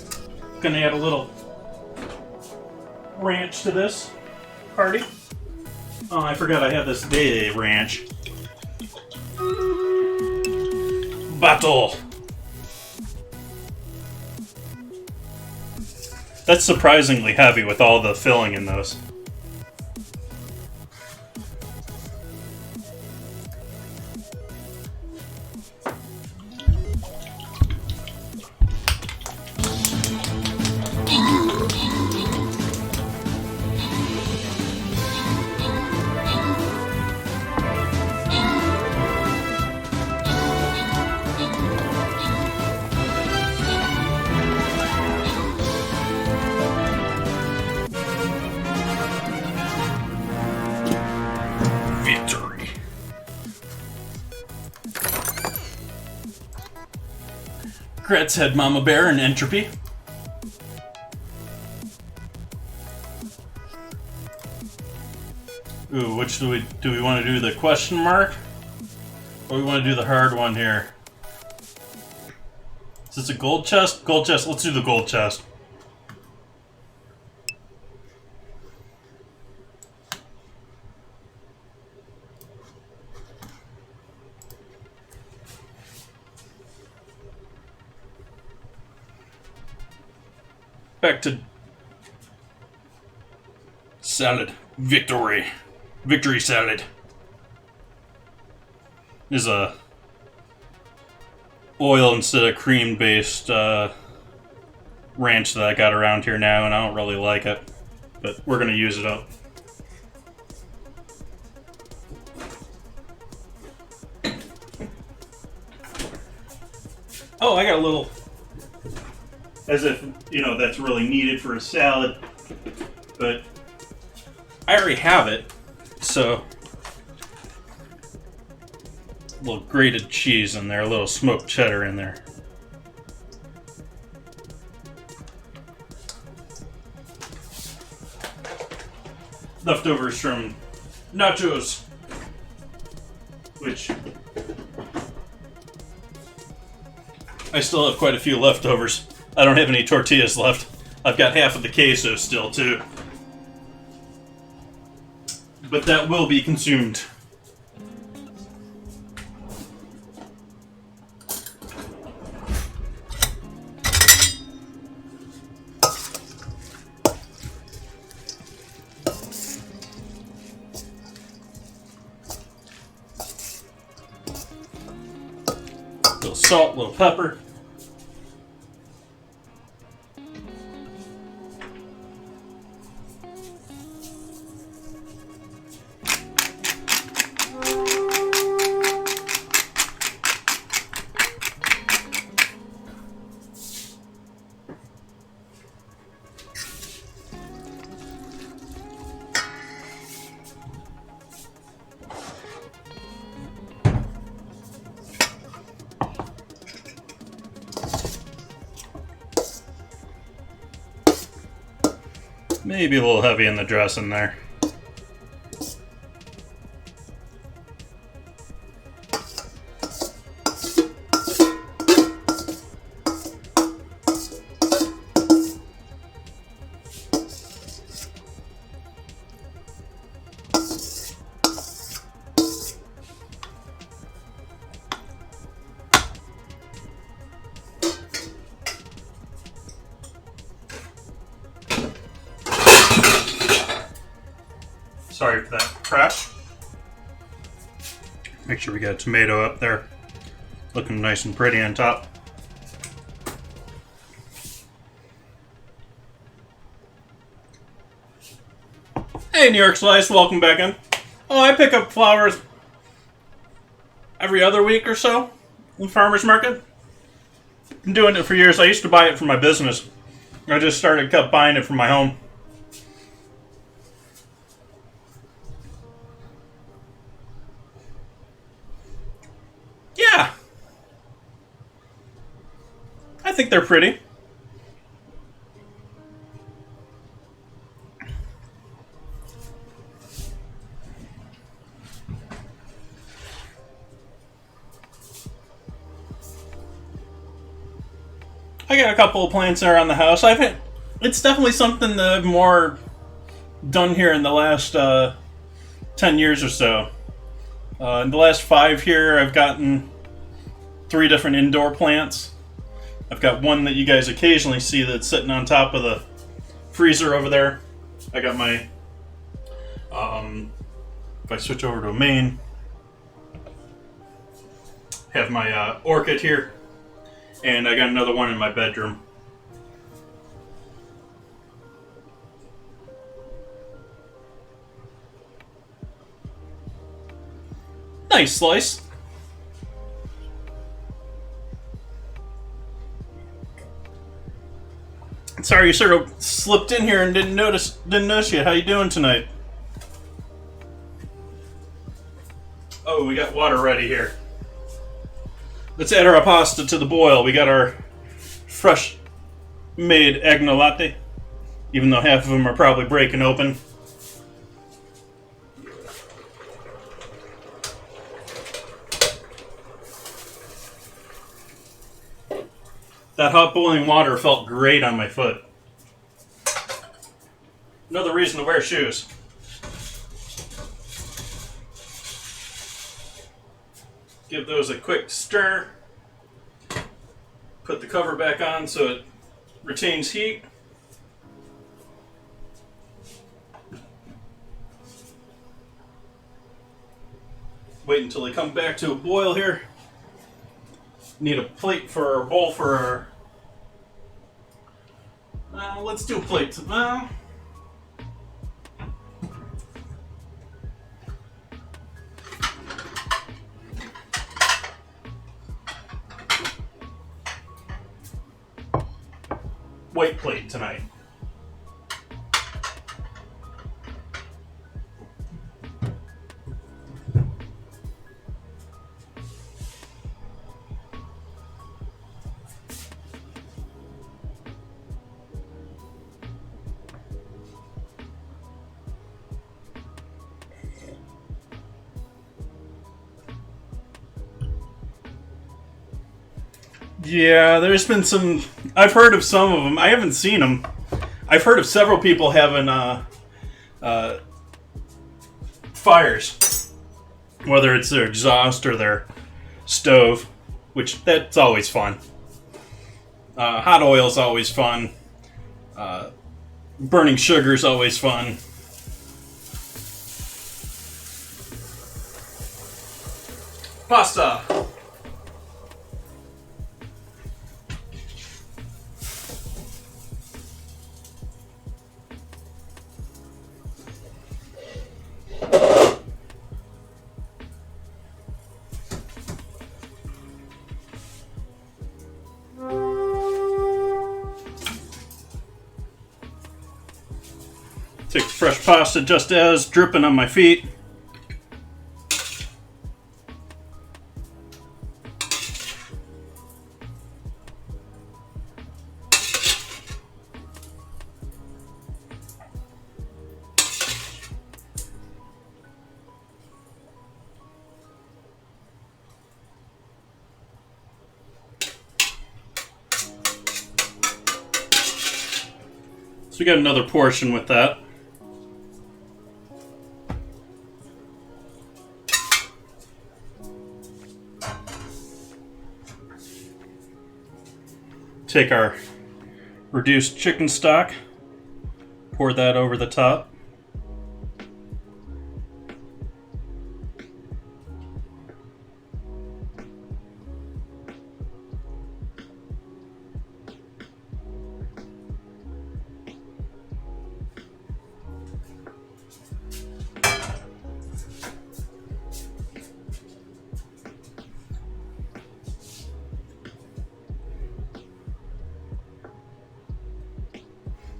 Gonna add a little ranch to this party. Oh, I forgot I had this day ranch. Battle. That's surprisingly heavy with all the filling in those. Victory. Gret's head Mama Bear and Entropy. Ooh, which do we want to do, the question mark? Or we want to do the hard one here? Is this a gold chest? Gold chest, let's do the gold chest. Back to salad. Victory. Victory salad. Is a oil instead of cream based ranch that I got around here now, and I don't really like it, but we're gonna use it up. Oh, I got a little, as if, you know, that's really needed for a salad, but I already have it, so a little grated cheese in there, a little smoked cheddar in there. Leftovers from nachos, which I still have quite a few leftovers. I don't have any tortillas left. I've got half of the queso still, too. But that will be consumed. Little salt, little pepper. Maybe a little heavy in the dressing there. Sorry for that crash. Make sure we got a tomato up there, looking nice and pretty on top. Hey, New York Slice, welcome back in. Oh, I pick up flowers every other week or so in farmer's market. Been doing it for years. I used to buy it for my business. I just kept buying it for my home. Yeah, I think they're pretty. I got a couple of plants around the house. It's definitely something that I've more done here in the last 10 years or so. In the last 5 here, I've gotten 3 different indoor plants. I've got one that you guys occasionally see that's sitting on top of the freezer over there. I got my, if I switch over to a main, have my orchid here, and I got another one in my bedroom. Nice slice. Sorry, you sort of slipped in here and didn't notice you. How you doing tonight? Oh, we got water ready here. Let's add our pasta to the boil. We got our fresh made agnolotti, even though half of them are probably breaking open. That hot boiling water felt great on my foot. Another reason to wear shoes. Give those a quick stir. Put the cover back on so it retains heat. Wait until they come back to a boil here. Need a plate for our bowl for our... let's do a plate. White plate tonight. Yeah, there's been some... I've heard of some of them. I haven't seen them. I've heard of several people having fires. Whether it's their exhaust or their stove. Which, that's always fun. Hot oil's always fun. Burning sugar's always fun. Pasta! Take the fresh pasta just as, dripping on my feet. So we got another portion with that. Take our reduced chicken stock, pour that over the top.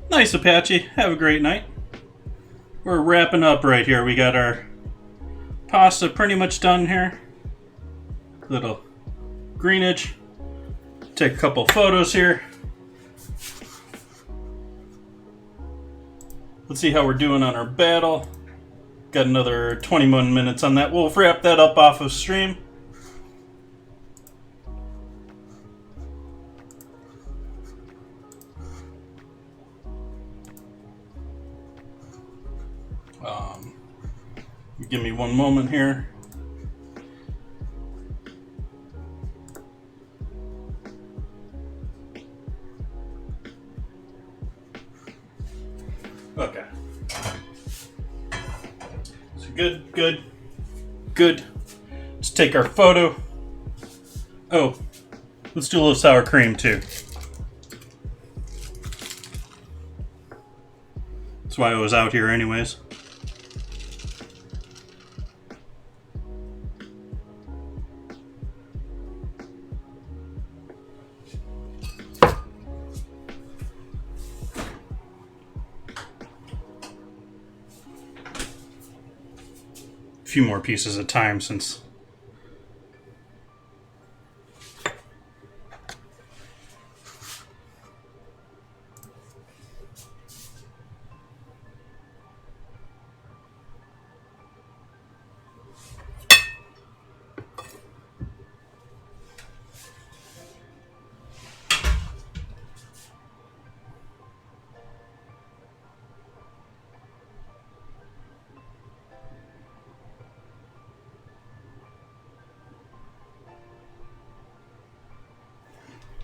Nice, Apache. Have a great night. We're wrapping up right here. We got our pasta pretty much done here. Little greenage. Take a couple photos here. Let's see how we're doing on our battle. Got another 21 minutes on that. We'll wrap that up off of stream. Give me one moment here. Okay. So good. Let's take our photo. Oh, let's do a little sour cream too. That's why I was out here anyways. Few more pieces of time since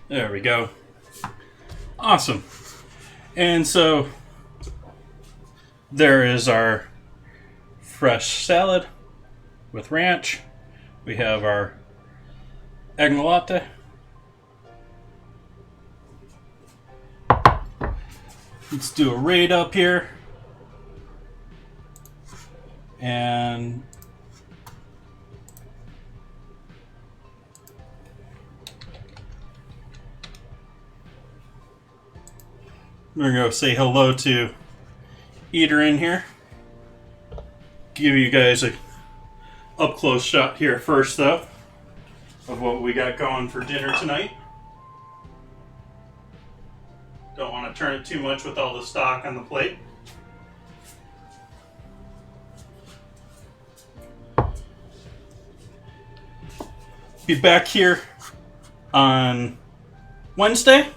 there we go. Awesome. And so there is our fresh salad with ranch. We have our Agnolotti. Let's do a raid up here. And we're going to go say hello to Eater in here. Give you guys a up-close shot here first, though, of what we got going for dinner tonight. Don't want to turn it too much with all the stock on the plate. Be back here on Wednesday.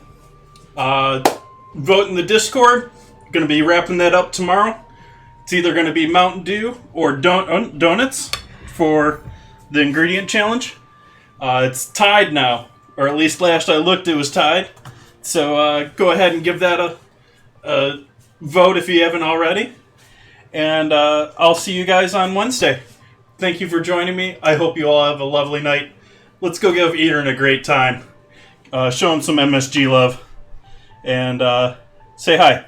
Vote in the Discord. Going to be wrapping that up tomorrow. It's either going to be Mountain Dew or donuts for the ingredient challenge. It's tied now, or at least last I looked, it was tied. So go ahead and give that a vote if you haven't already. And I'll see you guys on Wednesday. Thank you for joining me. I hope you all have a lovely night. Let's go give Eater a great time. Show him some MSG love. And say hi.